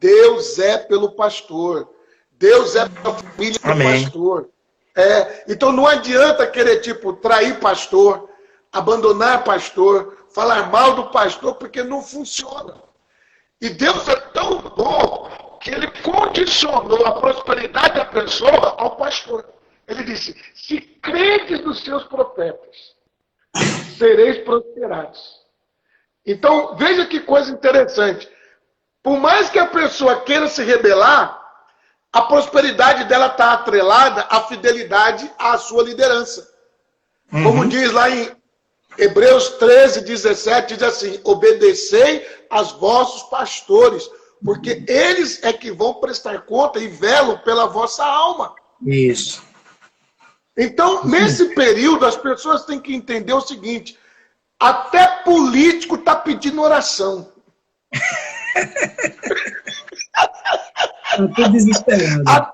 Deus é pelo pastor. Deus é pela família do pastor. Então não adianta querer, tipo, trair pastor, abandonar pastor, falar mal do pastor, porque não funciona. E Deus é tão bom que ele condicionou a prosperidade da pessoa ao pastor. Ele disse, se credes nos seus profetas, sereis prosperados. Então, veja que coisa interessante. Por mais que a pessoa queira se rebelar, a prosperidade dela está atrelada à fidelidade à sua liderança. Como diz lá em Hebreus 13, 17, diz assim, obedecei aos vossos pastores, porque eles é que vão prestar conta e velam pela vossa alma. Isso. Então, nesse período, as pessoas têm que entender o seguinte, até político está pedindo oração. Estou desesperado.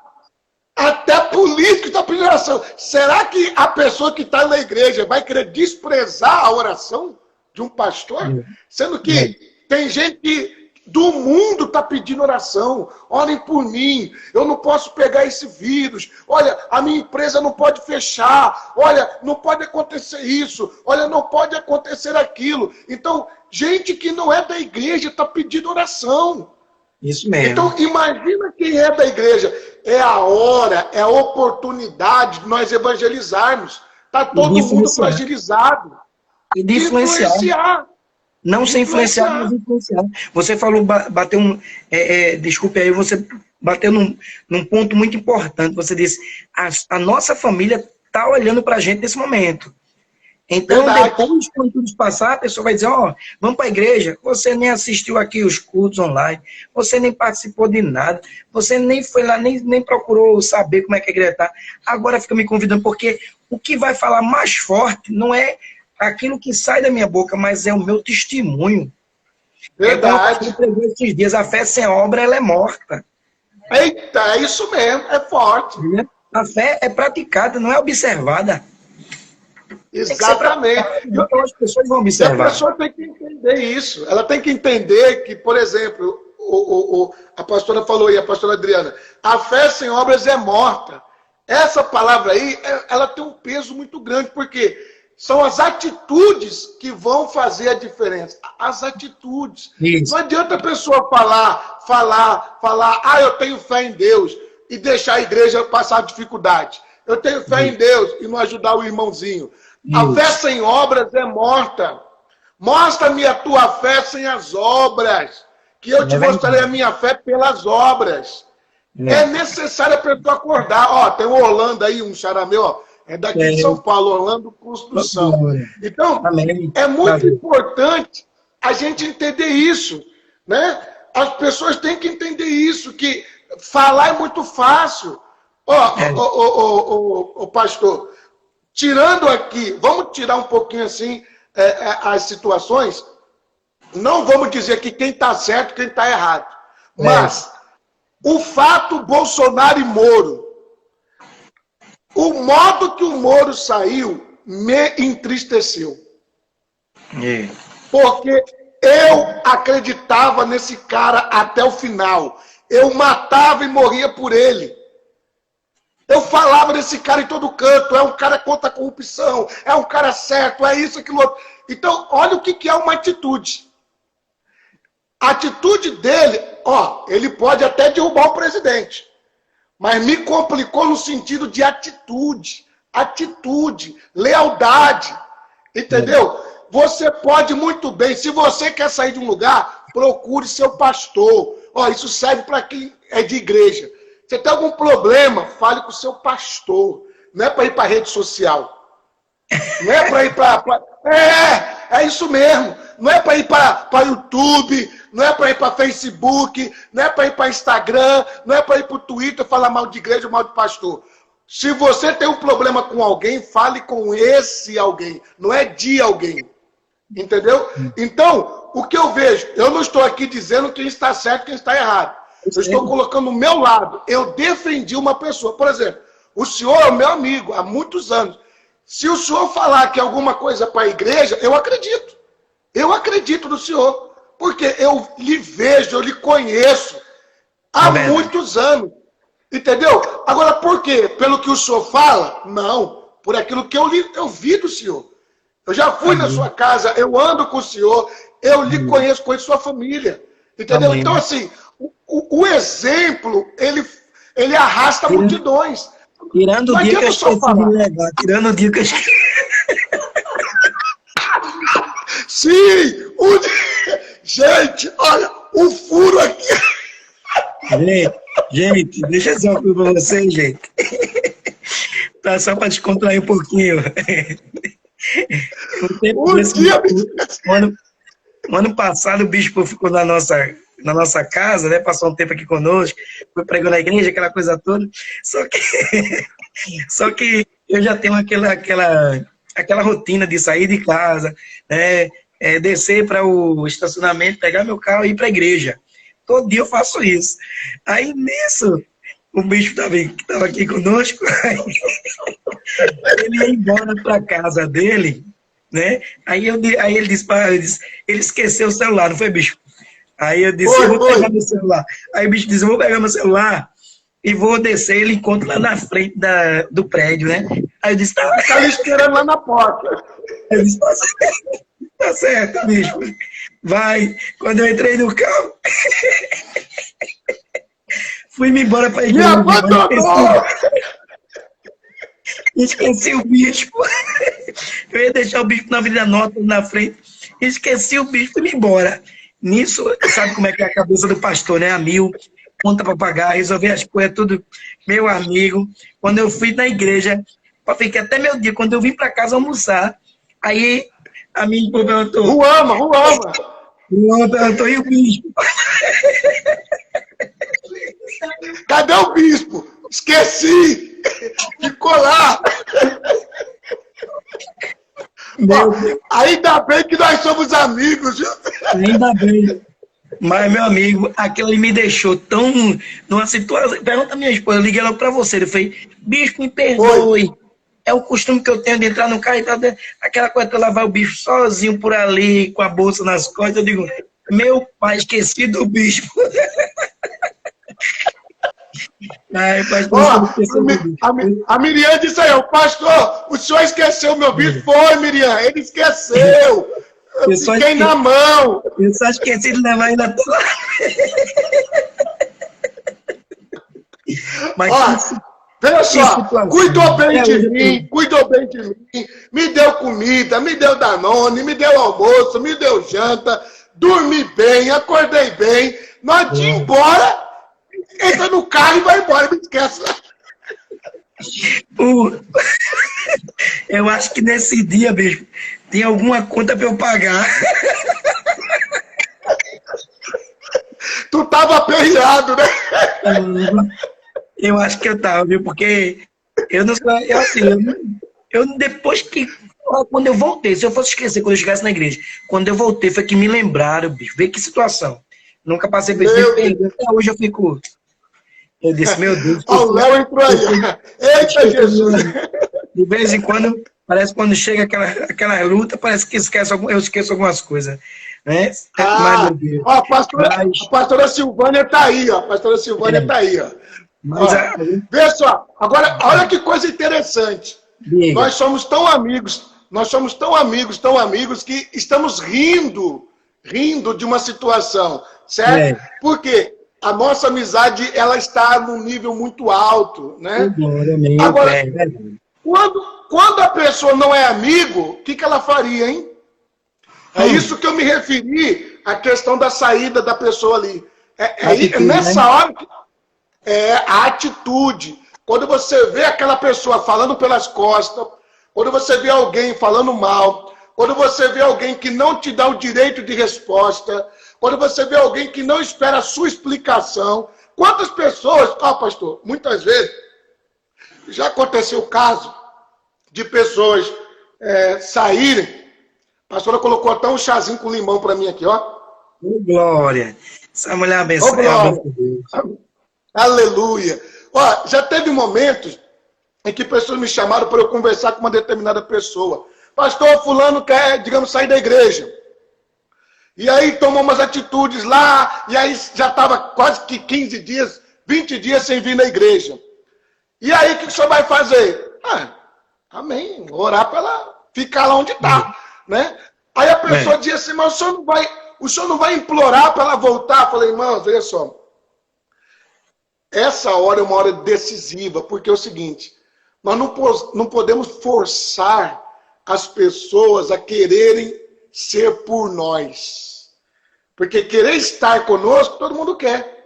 Até político está pedindo oração. Será que a pessoa que está na igreja vai querer desprezar a oração de um pastor? Sendo que tem gente que do mundo está pedindo oração. Orem por mim. Eu não posso pegar esse vírus. Olha, a minha empresa não pode fechar. Olha, não pode acontecer isso. Olha, não pode acontecer aquilo. Então, gente que não é da igreja está pedindo oração. Isso mesmo. Então, imagina quem é da igreja. É a hora, é a oportunidade de nós evangelizarmos. Está todo mundo fragilizado. E de influenciar. Não ser influenciado, mas influenciar. Você falou, bateu desculpe aí, você bateu num ponto muito importante. Você disse, a nossa família está olhando para a gente nesse momento. Então, depois, quando tudo passar, a pessoa vai dizer, vamos para a igreja, você nem assistiu aqui os cultos online, você nem participou de nada, você nem foi lá, nem procurou saber como é que a igreja está. Agora fica me convidando, porque o que vai falar mais forte não é aquilo que sai da minha boca, mas é o meu testemunho. Verdade. Eu esses dias, a fé sem obra, ela é morta. Eita, é isso mesmo, é forte. A fé é praticada, não é observada. Exatamente. Então as pessoas vão observar. E a pessoa tem que entender isso. Ela tem que entender que, por exemplo, a pastora falou aí, a pastora Adriana, a fé sem obras é morta. Essa palavra aí, ela tem um peso muito grande, porque são as atitudes que vão fazer a diferença. As atitudes. Isso. Não adianta a pessoa falar, eu tenho fé em Deus, e deixar a igreja passar dificuldade. Eu tenho fé em Deus e não ajudar o irmãozinho. A fé sem obras é morta. Mostra-me a tua fé sem as obras, que eu te mostrarei a minha fé pelas obras. É necessário a pessoa acordar. Tem um Orlando aí, um xará meu, é daqui de São Paulo, Orlando Construção. Então, é muito importante a gente entender isso, né? As pessoas têm que entender isso, que falar é muito fácil. Pastor, tirando aqui, vamos tirar um pouquinho assim as situações, não vamos dizer que quem está certo, quem está errado, mas o fato Bolsonaro e Moro, o modo que o Moro saiu me entristeceu. Porque eu acreditava nesse cara até o final. Eu matava e morria por ele. Eu falava desse cara em todo canto. É um cara contra a corrupção. É um cara certo. É isso, aquilo outro. Então, olha o que é uma atitude. A atitude dele, ele pode até derrubar o presidente. Mas me complicou no sentido de atitude. Atitude, lealdade. Entendeu? Você pode muito bem, se você quer sair de um lugar, procure seu pastor. Ó, isso serve para quem é de igreja. Você tem algum problema, fale com o seu pastor. Não é para ir para a rede social. Não é para ir para... É isso mesmo. Não é para ir para YouTube, não é para ir para Facebook, não é para ir para Instagram, não é para ir para o Twitter falar mal de igreja, mal de pastor. Se você tem um problema com alguém, fale com esse alguém, não é de alguém. Entendeu? Então, o que eu vejo, eu não estou aqui dizendo quem está certo e quem está errado. Eu estou colocando o meu lado. Eu defendi uma pessoa. Por exemplo, o senhor é o meu amigo há muitos anos. Se o senhor falar que é alguma coisa para a igreja, eu acredito. Eu acredito no senhor. Porque eu lhe vejo, eu lhe conheço há muitos anos. Entendeu? Agora, por quê? Pelo que o senhor fala? Não. Por aquilo que eu vi do senhor. Eu já fui na sua casa, eu ando com o senhor, eu lhe conheço sua família. Entendeu? Então, assim, o exemplo, ele arrasta multidões. Tirando o dia que eu esqueci de levar. Tirando o dia que eu esqueci. Sim! Gente, olha, o furo aqui. Gente, deixa eu só para vocês, gente. Tá só para descontrair um pouquinho. Ano passado o bispo ficou na nossa casa, né? Passou um tempo aqui conosco, foi pregando na igreja, aquela coisa toda. Só que eu já tenho aquela rotina de sair de casa, né? Descer para o estacionamento, pegar meu carro e ir para a igreja. Todo dia eu faço isso. Aí nisso, o bispo que estava aqui conosco, ele ia embora para casa dele, né? Aí ele disse, ele esqueceu o celular, não foi, bispo? Aí eu disse, eu vou pegar meu celular. Aí o bicho disse, eu vou pegar meu celular e vou descer, ele encontra lá na frente do prédio, né? Aí eu disse, tá ali esperando lá na porta. Eu disse, tá certo, bicho. Vai. Quando eu entrei no carro, fui-me embora para a igreja. Me abandonou! Esqueci o bispo. Eu ia deixar o bispo na Avenida Norte, na frente. Esqueci o bispo e fui embora. Nisso, sabe como é que é a cabeça do pastor, né? A mil, conta para pagar, resolver as coisas, tudo. Meu amigo, quando eu fui na igreja, fiquei até meu dia, quando eu vim para casa almoçar, aí a minha esposa perguntou... Ruama perguntou, e o bispo? Cadê o bispo? Esqueci! Ficou lá! Ainda bem que nós somos amigos, viu? Ainda bem. Mas, meu amigo, aquilo ali me deixou tão... numa situação... Pergunta a minha esposa, eu liguei logo pra você. Eu falei, bispo, me perdoe. É o costume que eu tenho de entrar no carro e tal. Aquela coisa de lavar o bispo sozinho por ali, com a bolsa nas costas. Eu digo, meu pai, esqueci do bispo. Ai, pastor, a Miriam disse aí, pastor, o senhor esqueceu meu bispo? Foi, Miriam, ele esqueceu. Eu fiquei na mão. Eu só esqueci de levar ele na tua. Mas veja só, cuidou bem de mim, me deu comida, me deu Danone, me deu almoço, me deu janta, dormi bem, acordei bem, nós de ir embora, entra no carro e vai embora, me esquece. Eu acho que nesse dia, mesmo, tem alguma conta para eu pagar. Tu tava aperreado, né? Eu acho que eu tava, viu? Porque eu não depois que... Quando eu voltei, se eu fosse esquecer, quando eu chegasse na igreja, quando eu voltei, foi que me lembraram, bicho. Vê que situação. Nunca passei por isso. Até hoje eu fico... Eu disse, meu Deus. O Léo entrou aí. Eita, Jesus. De vez em quando, parece que quando chega aquela luta, parece que eu esqueço algumas coisas. Né? A pastora Silvânia está aí, ó. A pastora Silvânia tá aí, ó. Vê só, agora, olha que coisa interessante. Diga. Nós somos tão amigos que estamos rindo de uma situação, certo? Porque a nossa amizade, ela está num nível muito alto, né? Agora, quando a pessoa não é amigo, o que ela faria, hein? É isso que eu me referi a questão da saída da pessoa ali. Atitude, Nessa né? hora a atitude. Quando você vê aquela pessoa falando pelas costas, quando você vê alguém falando mal, quando você vê alguém que não te dá o direito de resposta, quando você vê alguém que não espera a sua explicação. Quantas pessoas, pastor, muitas vezes, já aconteceu o caso de pessoas saírem. A pastora colocou até um chazinho com limão para mim aqui, ó. Ô, glória. Essa mulher Ô, é uma glória. benção de Deus. Aleluia. Ó, já teve momentos em que pessoas me chamaram para eu conversar com uma determinada pessoa. Pastor, fulano quer, digamos, sair da igreja. E aí tomou umas atitudes lá, e aí já estava quase que 15 dias, 20 dias sem vir na igreja. E aí o que o senhor vai fazer? Amém. Orar para ela ficar lá onde está. Né? Aí a pessoa dizia assim, mas o senhor não vai implorar para ela voltar? Eu falei, irmão, veja só. Essa hora é uma hora decisiva, porque é o seguinte, nós não podemos forçar as pessoas a quererem ser por nós. Porque querer estar conosco, todo mundo quer.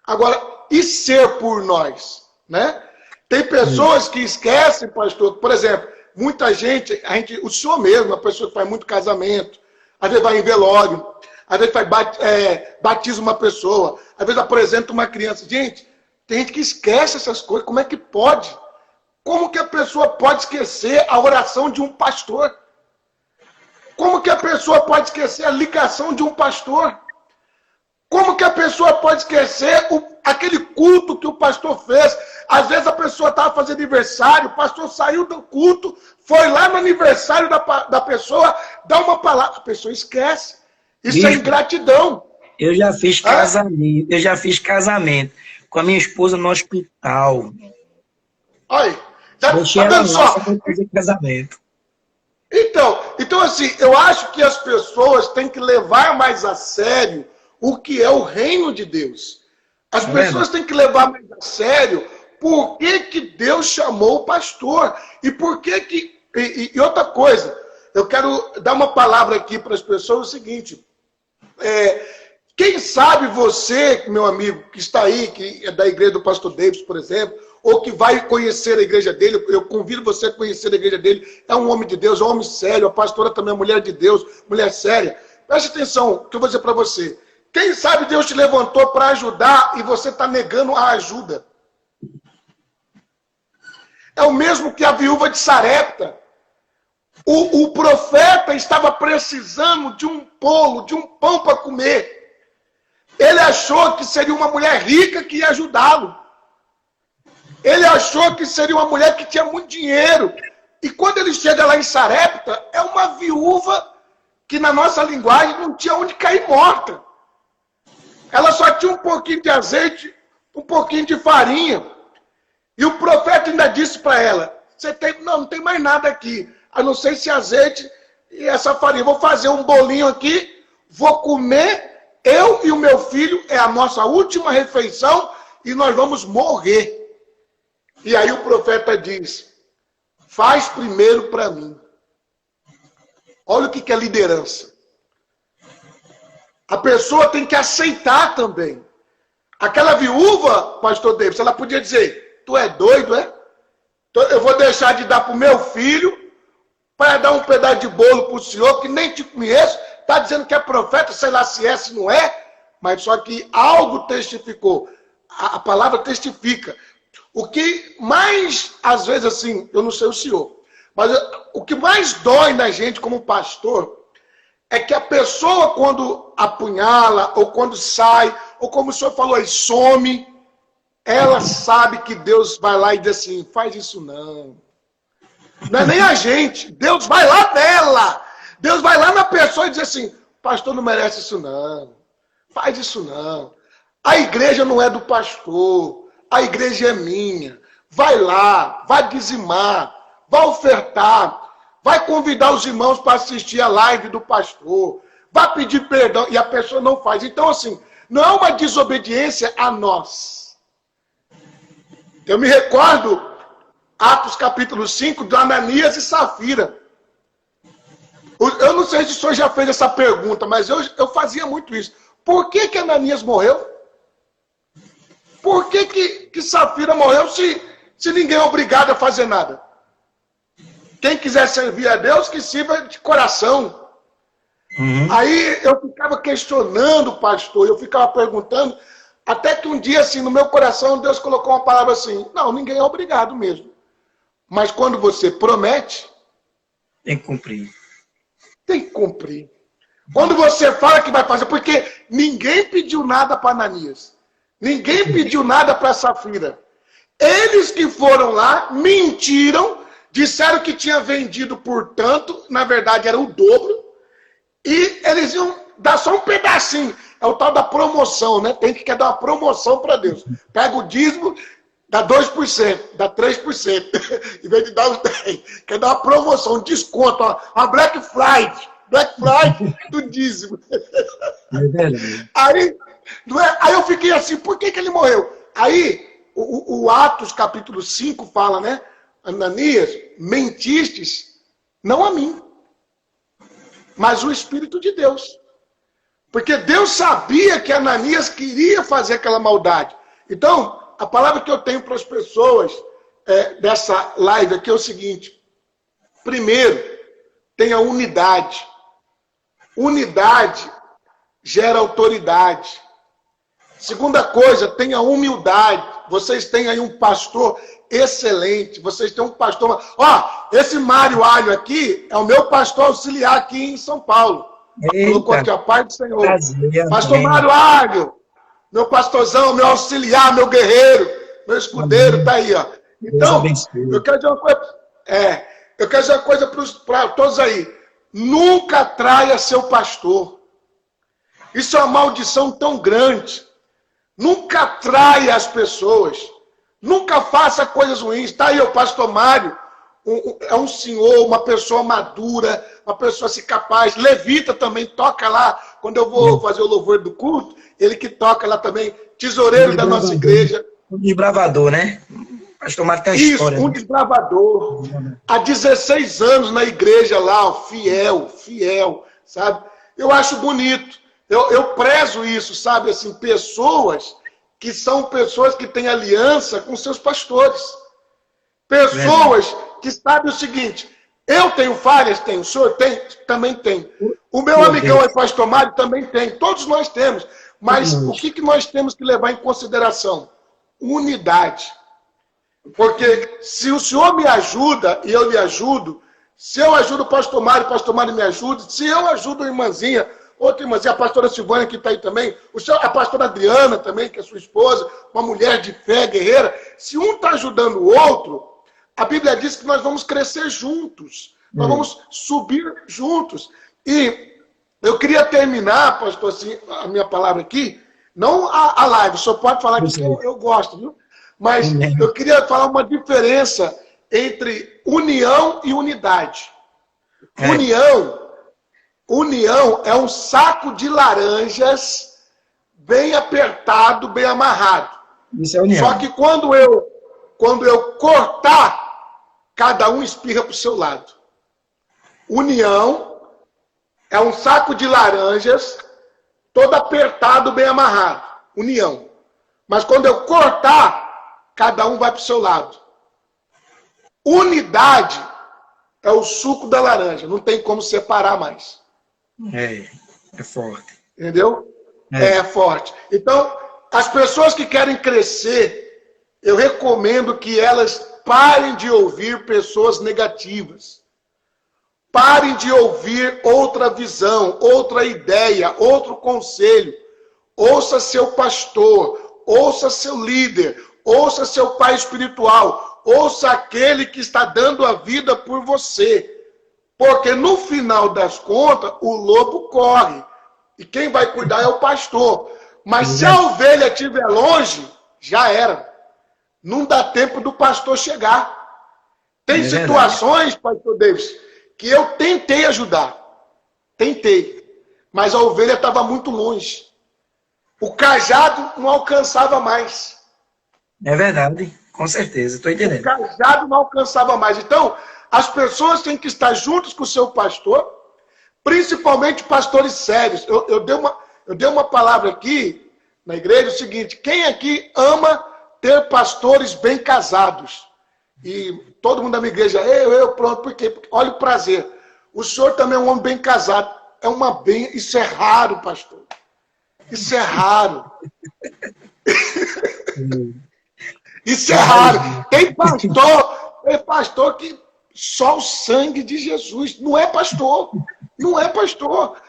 Agora, e ser por nós? Né? Tem pessoas que esquecem, pastor, por exemplo, muita gente, o senhor mesmo, uma pessoa que faz muito casamento, às vezes vai em velório, às vezes batiza uma pessoa, às vezes apresenta uma criança. Gente, tem gente que esquece essas coisas. Como é que pode? Como que a pessoa pode esquecer a oração de um pastor? Como que a pessoa pode esquecer a ligação de um pastor? Como que a pessoa pode esquecer aquele culto que o pastor fez? Às vezes a pessoa estava fazendo aniversário, o pastor saiu do culto, foi lá no aniversário da pessoa, dá uma palavra, a pessoa esquece. Isso é ingratidão. Eu já fiz casamento com a minha esposa no hospital. Olha, deixei ela lá para fazer casamento. Então, assim, eu acho que as pessoas têm que levar mais a sério o que é o reino de Deus. As pessoas têm que levar mais a sério por que Deus chamou o pastor. E por que. E outra coisa, eu quero dar uma palavra aqui para as pessoas: o seguinte. Quem sabe você, meu amigo, que está aí, que é da igreja do pastor Davis, por exemplo, ou que vai conhecer a igreja dele, eu convido você a conhecer a igreja dele, é um homem de Deus, é um homem sério, a pastora também é mulher de Deus, mulher séria. Preste atenção, o que eu vou dizer para você. Quem sabe Deus te levantou para ajudar e você está negando a ajuda. É o mesmo que a viúva de Sarepta. O profeta estava precisando de um bolo, de um pão para comer. Ele achou que seria uma mulher rica que ia ajudá-lo. Ele achou que seria uma mulher que tinha muito dinheiro. E quando ele chega lá em Sarepta, é uma viúva que na nossa linguagem não tinha onde cair morta. Ela só tinha um pouquinho de azeite, um pouquinho de farinha. E o profeta ainda disse para ela, não tem mais nada aqui, a não ser esse azeite e essa farinha. Vou fazer um bolinho aqui, vou comer, eu e o meu filho, é a nossa última refeição e nós vamos morrer. E aí o profeta diz, faz primeiro para mim. Olha o que é liderança. A pessoa tem que aceitar também. Aquela viúva, pastor Davis, ela podia dizer, tu é doido, é? Eu vou deixar de dar para o meu filho para dar um pedaço de bolo para o senhor, que nem te conheço, está dizendo que é profeta, sei lá se é, se não é, mas só que algo testificou. A palavra testifica. O que mais, às vezes assim, eu não sei o senhor, mas o que mais dói na gente como pastor é que a pessoa, quando apunhala, ou quando sai, ou como o senhor falou aí, some, ela sabe que Deus vai lá e diz assim, faz isso não. Não é nem a gente, Deus vai lá nela. Deus vai lá na pessoa e diz assim, pastor não merece isso não, faz isso não. A igreja não é do pastor, a igreja é minha. Vai lá, vai dizimar, vai ofertar, vai convidar os irmãos para assistir a live do pastor, vai pedir perdão, e a pessoa não faz. Então, assim, não é uma desobediência a nós. Eu me recordo, Atos capítulo 5, de Ananias e Safira. Eu não sei se o senhor já fez essa pergunta, mas eu fazia muito isso. Por que Ananias morreu? Por que Safira morreu se ninguém é obrigado a fazer nada? Quem quiser servir a Deus, que sirva de coração. Aí eu ficava questionando, pastor, eu ficava perguntando, até que um dia, assim, no meu coração, Deus colocou uma palavra assim: não, ninguém é obrigado mesmo. Mas quando você promete, tem que cumprir. Tem que cumprir. Quando você fala que vai fazer, porque ninguém pediu nada para Ananias. Ninguém pediu nada para Safira. Eles que foram lá, mentiram, disseram que tinha vendido por tanto, na verdade era o dobro, e eles iam dar só um pedacinho. É o tal da promoção, né? Tem que quer dar uma promoção para Deus. Pega o dízimo, dá 2%, dá 3%. Em vez de dar os 10%. Quer dar uma promoção, um desconto, uma Black Friday. Black Friday do dízimo. Aí eu fiquei assim, por que ele morreu? Aí, o Atos capítulo 5 fala, né? Ananias, mentistes, não a mim, mas o Espírito de Deus. Porque Deus sabia que Ananias queria fazer aquela maldade. Então, a palavra que eu tenho para as pessoas dessa live aqui é o seguinte: primeiro, tenha unidade. Unidade gera autoridade. Segunda coisa, tenha humildade. Vocês têm aí um pastor excelente. Vocês têm um pastor... esse Mário Alho aqui é o meu pastor auxiliar aqui em São Paulo. Colocou aqui a paz do Senhor. Prazer, pastor Mário Alho, meu pastorzão, meu auxiliar, meu guerreiro, meu escudeiro, tá aí, ó. Então, eu quero dizer uma coisa, para todos aí. Nunca traia seu pastor. Isso é uma maldição tão grande. Nunca traia as pessoas. Nunca faça coisas ruins. Tá aí o pastor Mário, é um senhor, uma pessoa madura, uma pessoa assim capaz. Levita também, toca lá. Quando eu vou fazer o louvor do culto, ele que toca lá também. Tesoureiro da nossa igreja. Um desbravador, né? Pastor Mário tem uma história. Isso, um desbravador. Há 16 anos na igreja lá, ó, fiel, sabe? Eu acho bonito. Eu prezo isso, sabe? Assim, pessoas que são pessoas que têm aliança com seus pastores. Pessoas que sabem o seguinte: eu tenho falhas, tenho, o senhor tem, também tem. O meu amigão aí, pastor Mário, também tem. Todos nós temos. Mas o que nós temos que levar em consideração? Unidade. Porque se o senhor me ajuda e eu lhe ajudo, se eu ajudo o pastor Mário me ajuda, se eu ajudo a irmãzinha, outra irmãzinha, a pastora Silvânia que está aí também, a pastora Adriana também, que é sua esposa, uma mulher de fé, guerreira, se um está ajudando o outro, a Bíblia diz que nós vamos crescer juntos, nós vamos subir juntos. E eu queria terminar, pastor, assim, a minha palavra aqui, não a live, o senhor pode falar que eu gosto, viu? Mas eu queria falar uma diferença entre união e unidade. União é um saco de laranjas bem apertado, bem amarrado. Isso é união. Só que quando eu cortar, cada um espirra para o seu lado. União é um saco de laranjas todo apertado, bem amarrado. União. Mas quando eu cortar, cada um vai para o seu lado. Unidade é o suco da laranja. Não tem como separar mais. É forte. Entendeu? É forte. Então, as pessoas que querem crescer, eu recomendo que elas parem de ouvir pessoas negativas. Parem de ouvir outra visão, outra ideia, outro conselho. Ouça seu pastor, ouça seu líder, ouça seu pai espiritual, ouça aquele que está dando a vida por você. Porque no final das contas, o lobo corre. E quem vai cuidar é o pastor. Mas se a ovelha estiver longe, já era. Não dá tempo do pastor chegar. Tem situações, pastor Davis, que eu tentei ajudar. Tentei. Mas a ovelha estava muito longe. O cajado não alcançava mais. É verdade, com certeza, estou entendendo. O cajado não alcançava mais. Então, as pessoas têm que estar juntas com o seu pastor principalmente pastores sérios. Eu dei uma palavra aqui na igreja, o seguinte: quem aqui ama ter pastores bem casados? E todo mundo da minha igreja, pronto, por quê? Porque olha o prazer. O senhor também é um homem bem casado. É uma bem, isso é raro, pastor. Isso é raro. Isso é raro. Tem pastor que só o sangue de Jesus. Não é pastor. Não é pastor.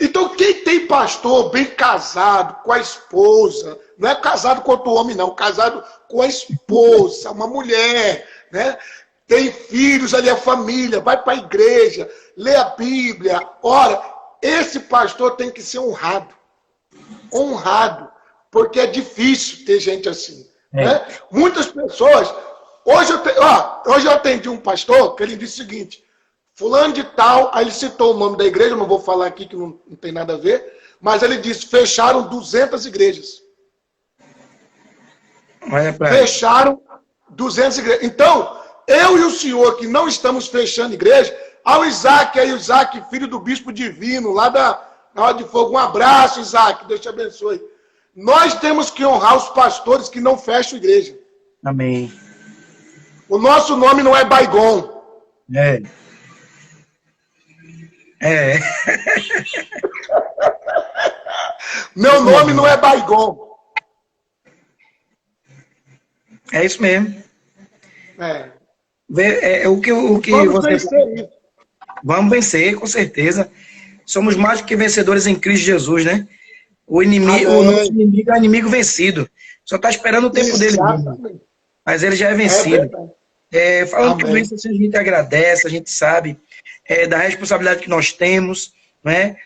Então, quem tem pastor bem casado, com a esposa, não é casado com outro homem, não, casado com a esposa, uma mulher, né? Tem filhos ali, a família, vai para a igreja, lê a Bíblia, ora, esse pastor tem que ser honrado. Honrado, porque é difícil ter gente assim. Né? Muitas pessoas... Hoje eu atendi um pastor que ele disse o seguinte: fulano de tal, aí ele citou o nome da igreja, eu não vou falar aqui que não tem nada a ver, mas ele disse, fecharam 200 igrejas. Fecharam 200 igrejas. Então, eu e o senhor que não estamos fechando igreja, ao Isaac, filho do bispo divino, lá da Hora de Fogo, um abraço, Isaac, Deus te abençoe. Nós temos que honrar os pastores que não fecham igreja. Amém. O nosso nome não é Baigon. Meu nome não é Baigon. É isso mesmo. O que Vamos você... vencer isso. Vamos vencer, com certeza. Somos mais do que vencedores em Cristo Jesus, né? O nosso inimigo é o inimigo vencido. Só está esperando o tempo dele. Mas ele já é vencido. Falando tudo isso, assim, a gente agradece, a gente sabe da responsabilidade que nós temos, né?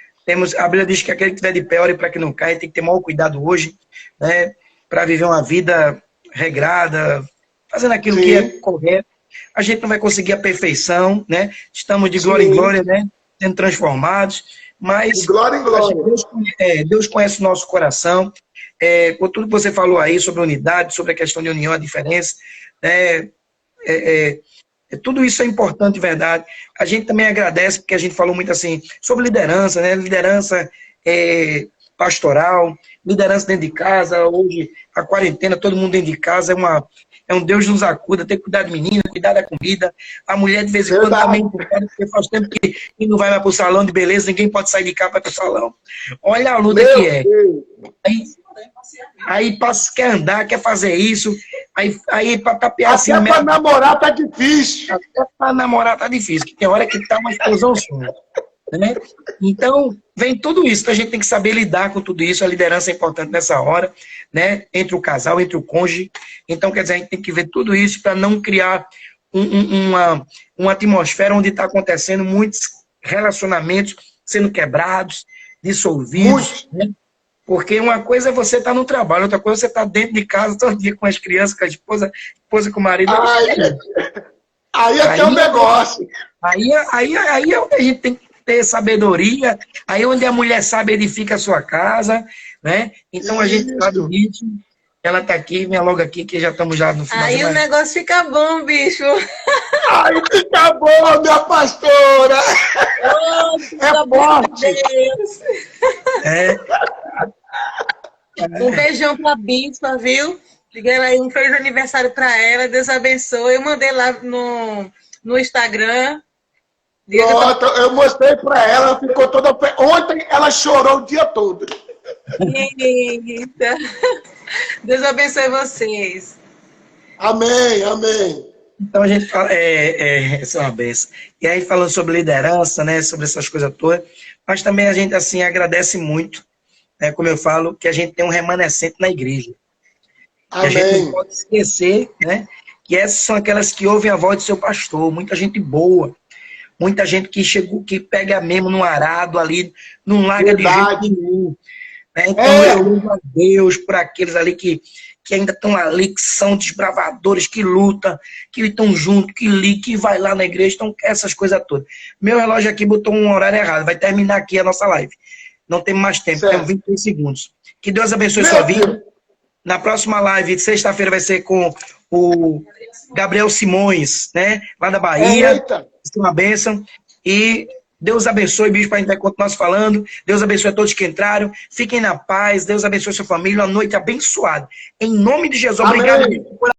A Bíblia diz que aquele que estiver de pé, ore para que não caia, tem que ter maior cuidado hoje, né? Para viver uma vida regrada, fazendo aquilo que é correto. A gente não vai conseguir a perfeição, né? Estamos de glória em glória, né? Sendo transformados, mas de glória em glória. Deus conhece o nosso coração. Por tudo que você falou aí sobre a unidade, sobre a questão de união, a diferença, tudo isso é importante, de verdade. A gente também agradece, porque a gente falou muito assim, sobre liderança, né? Liderança pastoral, liderança dentro de casa. Hoje, a quarentena, todo mundo dentro de casa, é um Deus nos acuda, tem que cuidar de menina, cuidar da comida. A mulher, de vez em quando, também, porque faz tempo que não vai mais para o salão de beleza, ninguém pode sair de cá para ir para o salão. Olha a luta que é. Aí quer andar, quer fazer isso, aí para tapear assim... Até para namorar tá difícil. Até para namorar tá difícil, que tem hora que tá uma explosão só. Né? Então, vem tudo isso, então a gente tem que saber lidar com tudo isso, a liderança é importante nessa hora, né? Entre o casal, entre o cônjuge. Então, quer dizer, a gente tem que ver tudo isso para não criar uma atmosfera onde está acontecendo muitos relacionamentos sendo quebrados, dissolvidos, né? Porque uma coisa é você estar no trabalho, outra coisa é você estar dentro de casa todo dia com as crianças, com a esposa com o marido. Aí é que é um negócio. Aí é onde a gente tem que ter sabedoria, aí onde a mulher sabe edifica a sua casa, né? Então a gente sabe disso. Ela está aqui, vem logo aqui, que já estamos já no final. Aí o negócio fica bom, bicho. Aí fica bom, minha pastora. É forte. Um beijão para a bispa, viu? Liguei ela aí, um feliz aniversário para ela, Deus abençoe. Eu mandei lá no Instagram. Pronto, eu mostrei para ela, ficou toda... Ontem ela chorou o dia todo. Eita. Deus abençoe vocês. Amém, amém. Então a gente fala, essa é uma benção. E aí falando sobre liderança, né, sobre essas coisas todas, mas também a gente assim agradece muito, né, como eu falo, que a gente tem um remanescente na igreja. Amém. A gente não pode esquecer, né, que essas são aquelas que ouvem a voz do seu pastor, muita gente boa, muita gente que chegou, que pega mesmo no arado ali, não larga de jeito nenhum. Né? Então eu louvo a Deus por aqueles ali que ainda estão ali, que são desbravadores, que lutam, que estão juntos, que vai lá na igreja, então essas coisas todas. Meu relógio aqui botou um horário errado, vai terminar aqui a nossa live. Não tem mais tempo, temos 23 segundos. Que Deus abençoe sua vida. Na próxima live, sexta-feira, vai ser com o Gabriel Simões, né? Lá da Bahia. Uma bênção. E Deus abençoe, bispo, para a gente vai continuar falando. Deus abençoe a todos que entraram. Fiquem na paz. Deus abençoe a sua família. Uma noite abençoada. Em nome de Jesus, Amém. obrigado.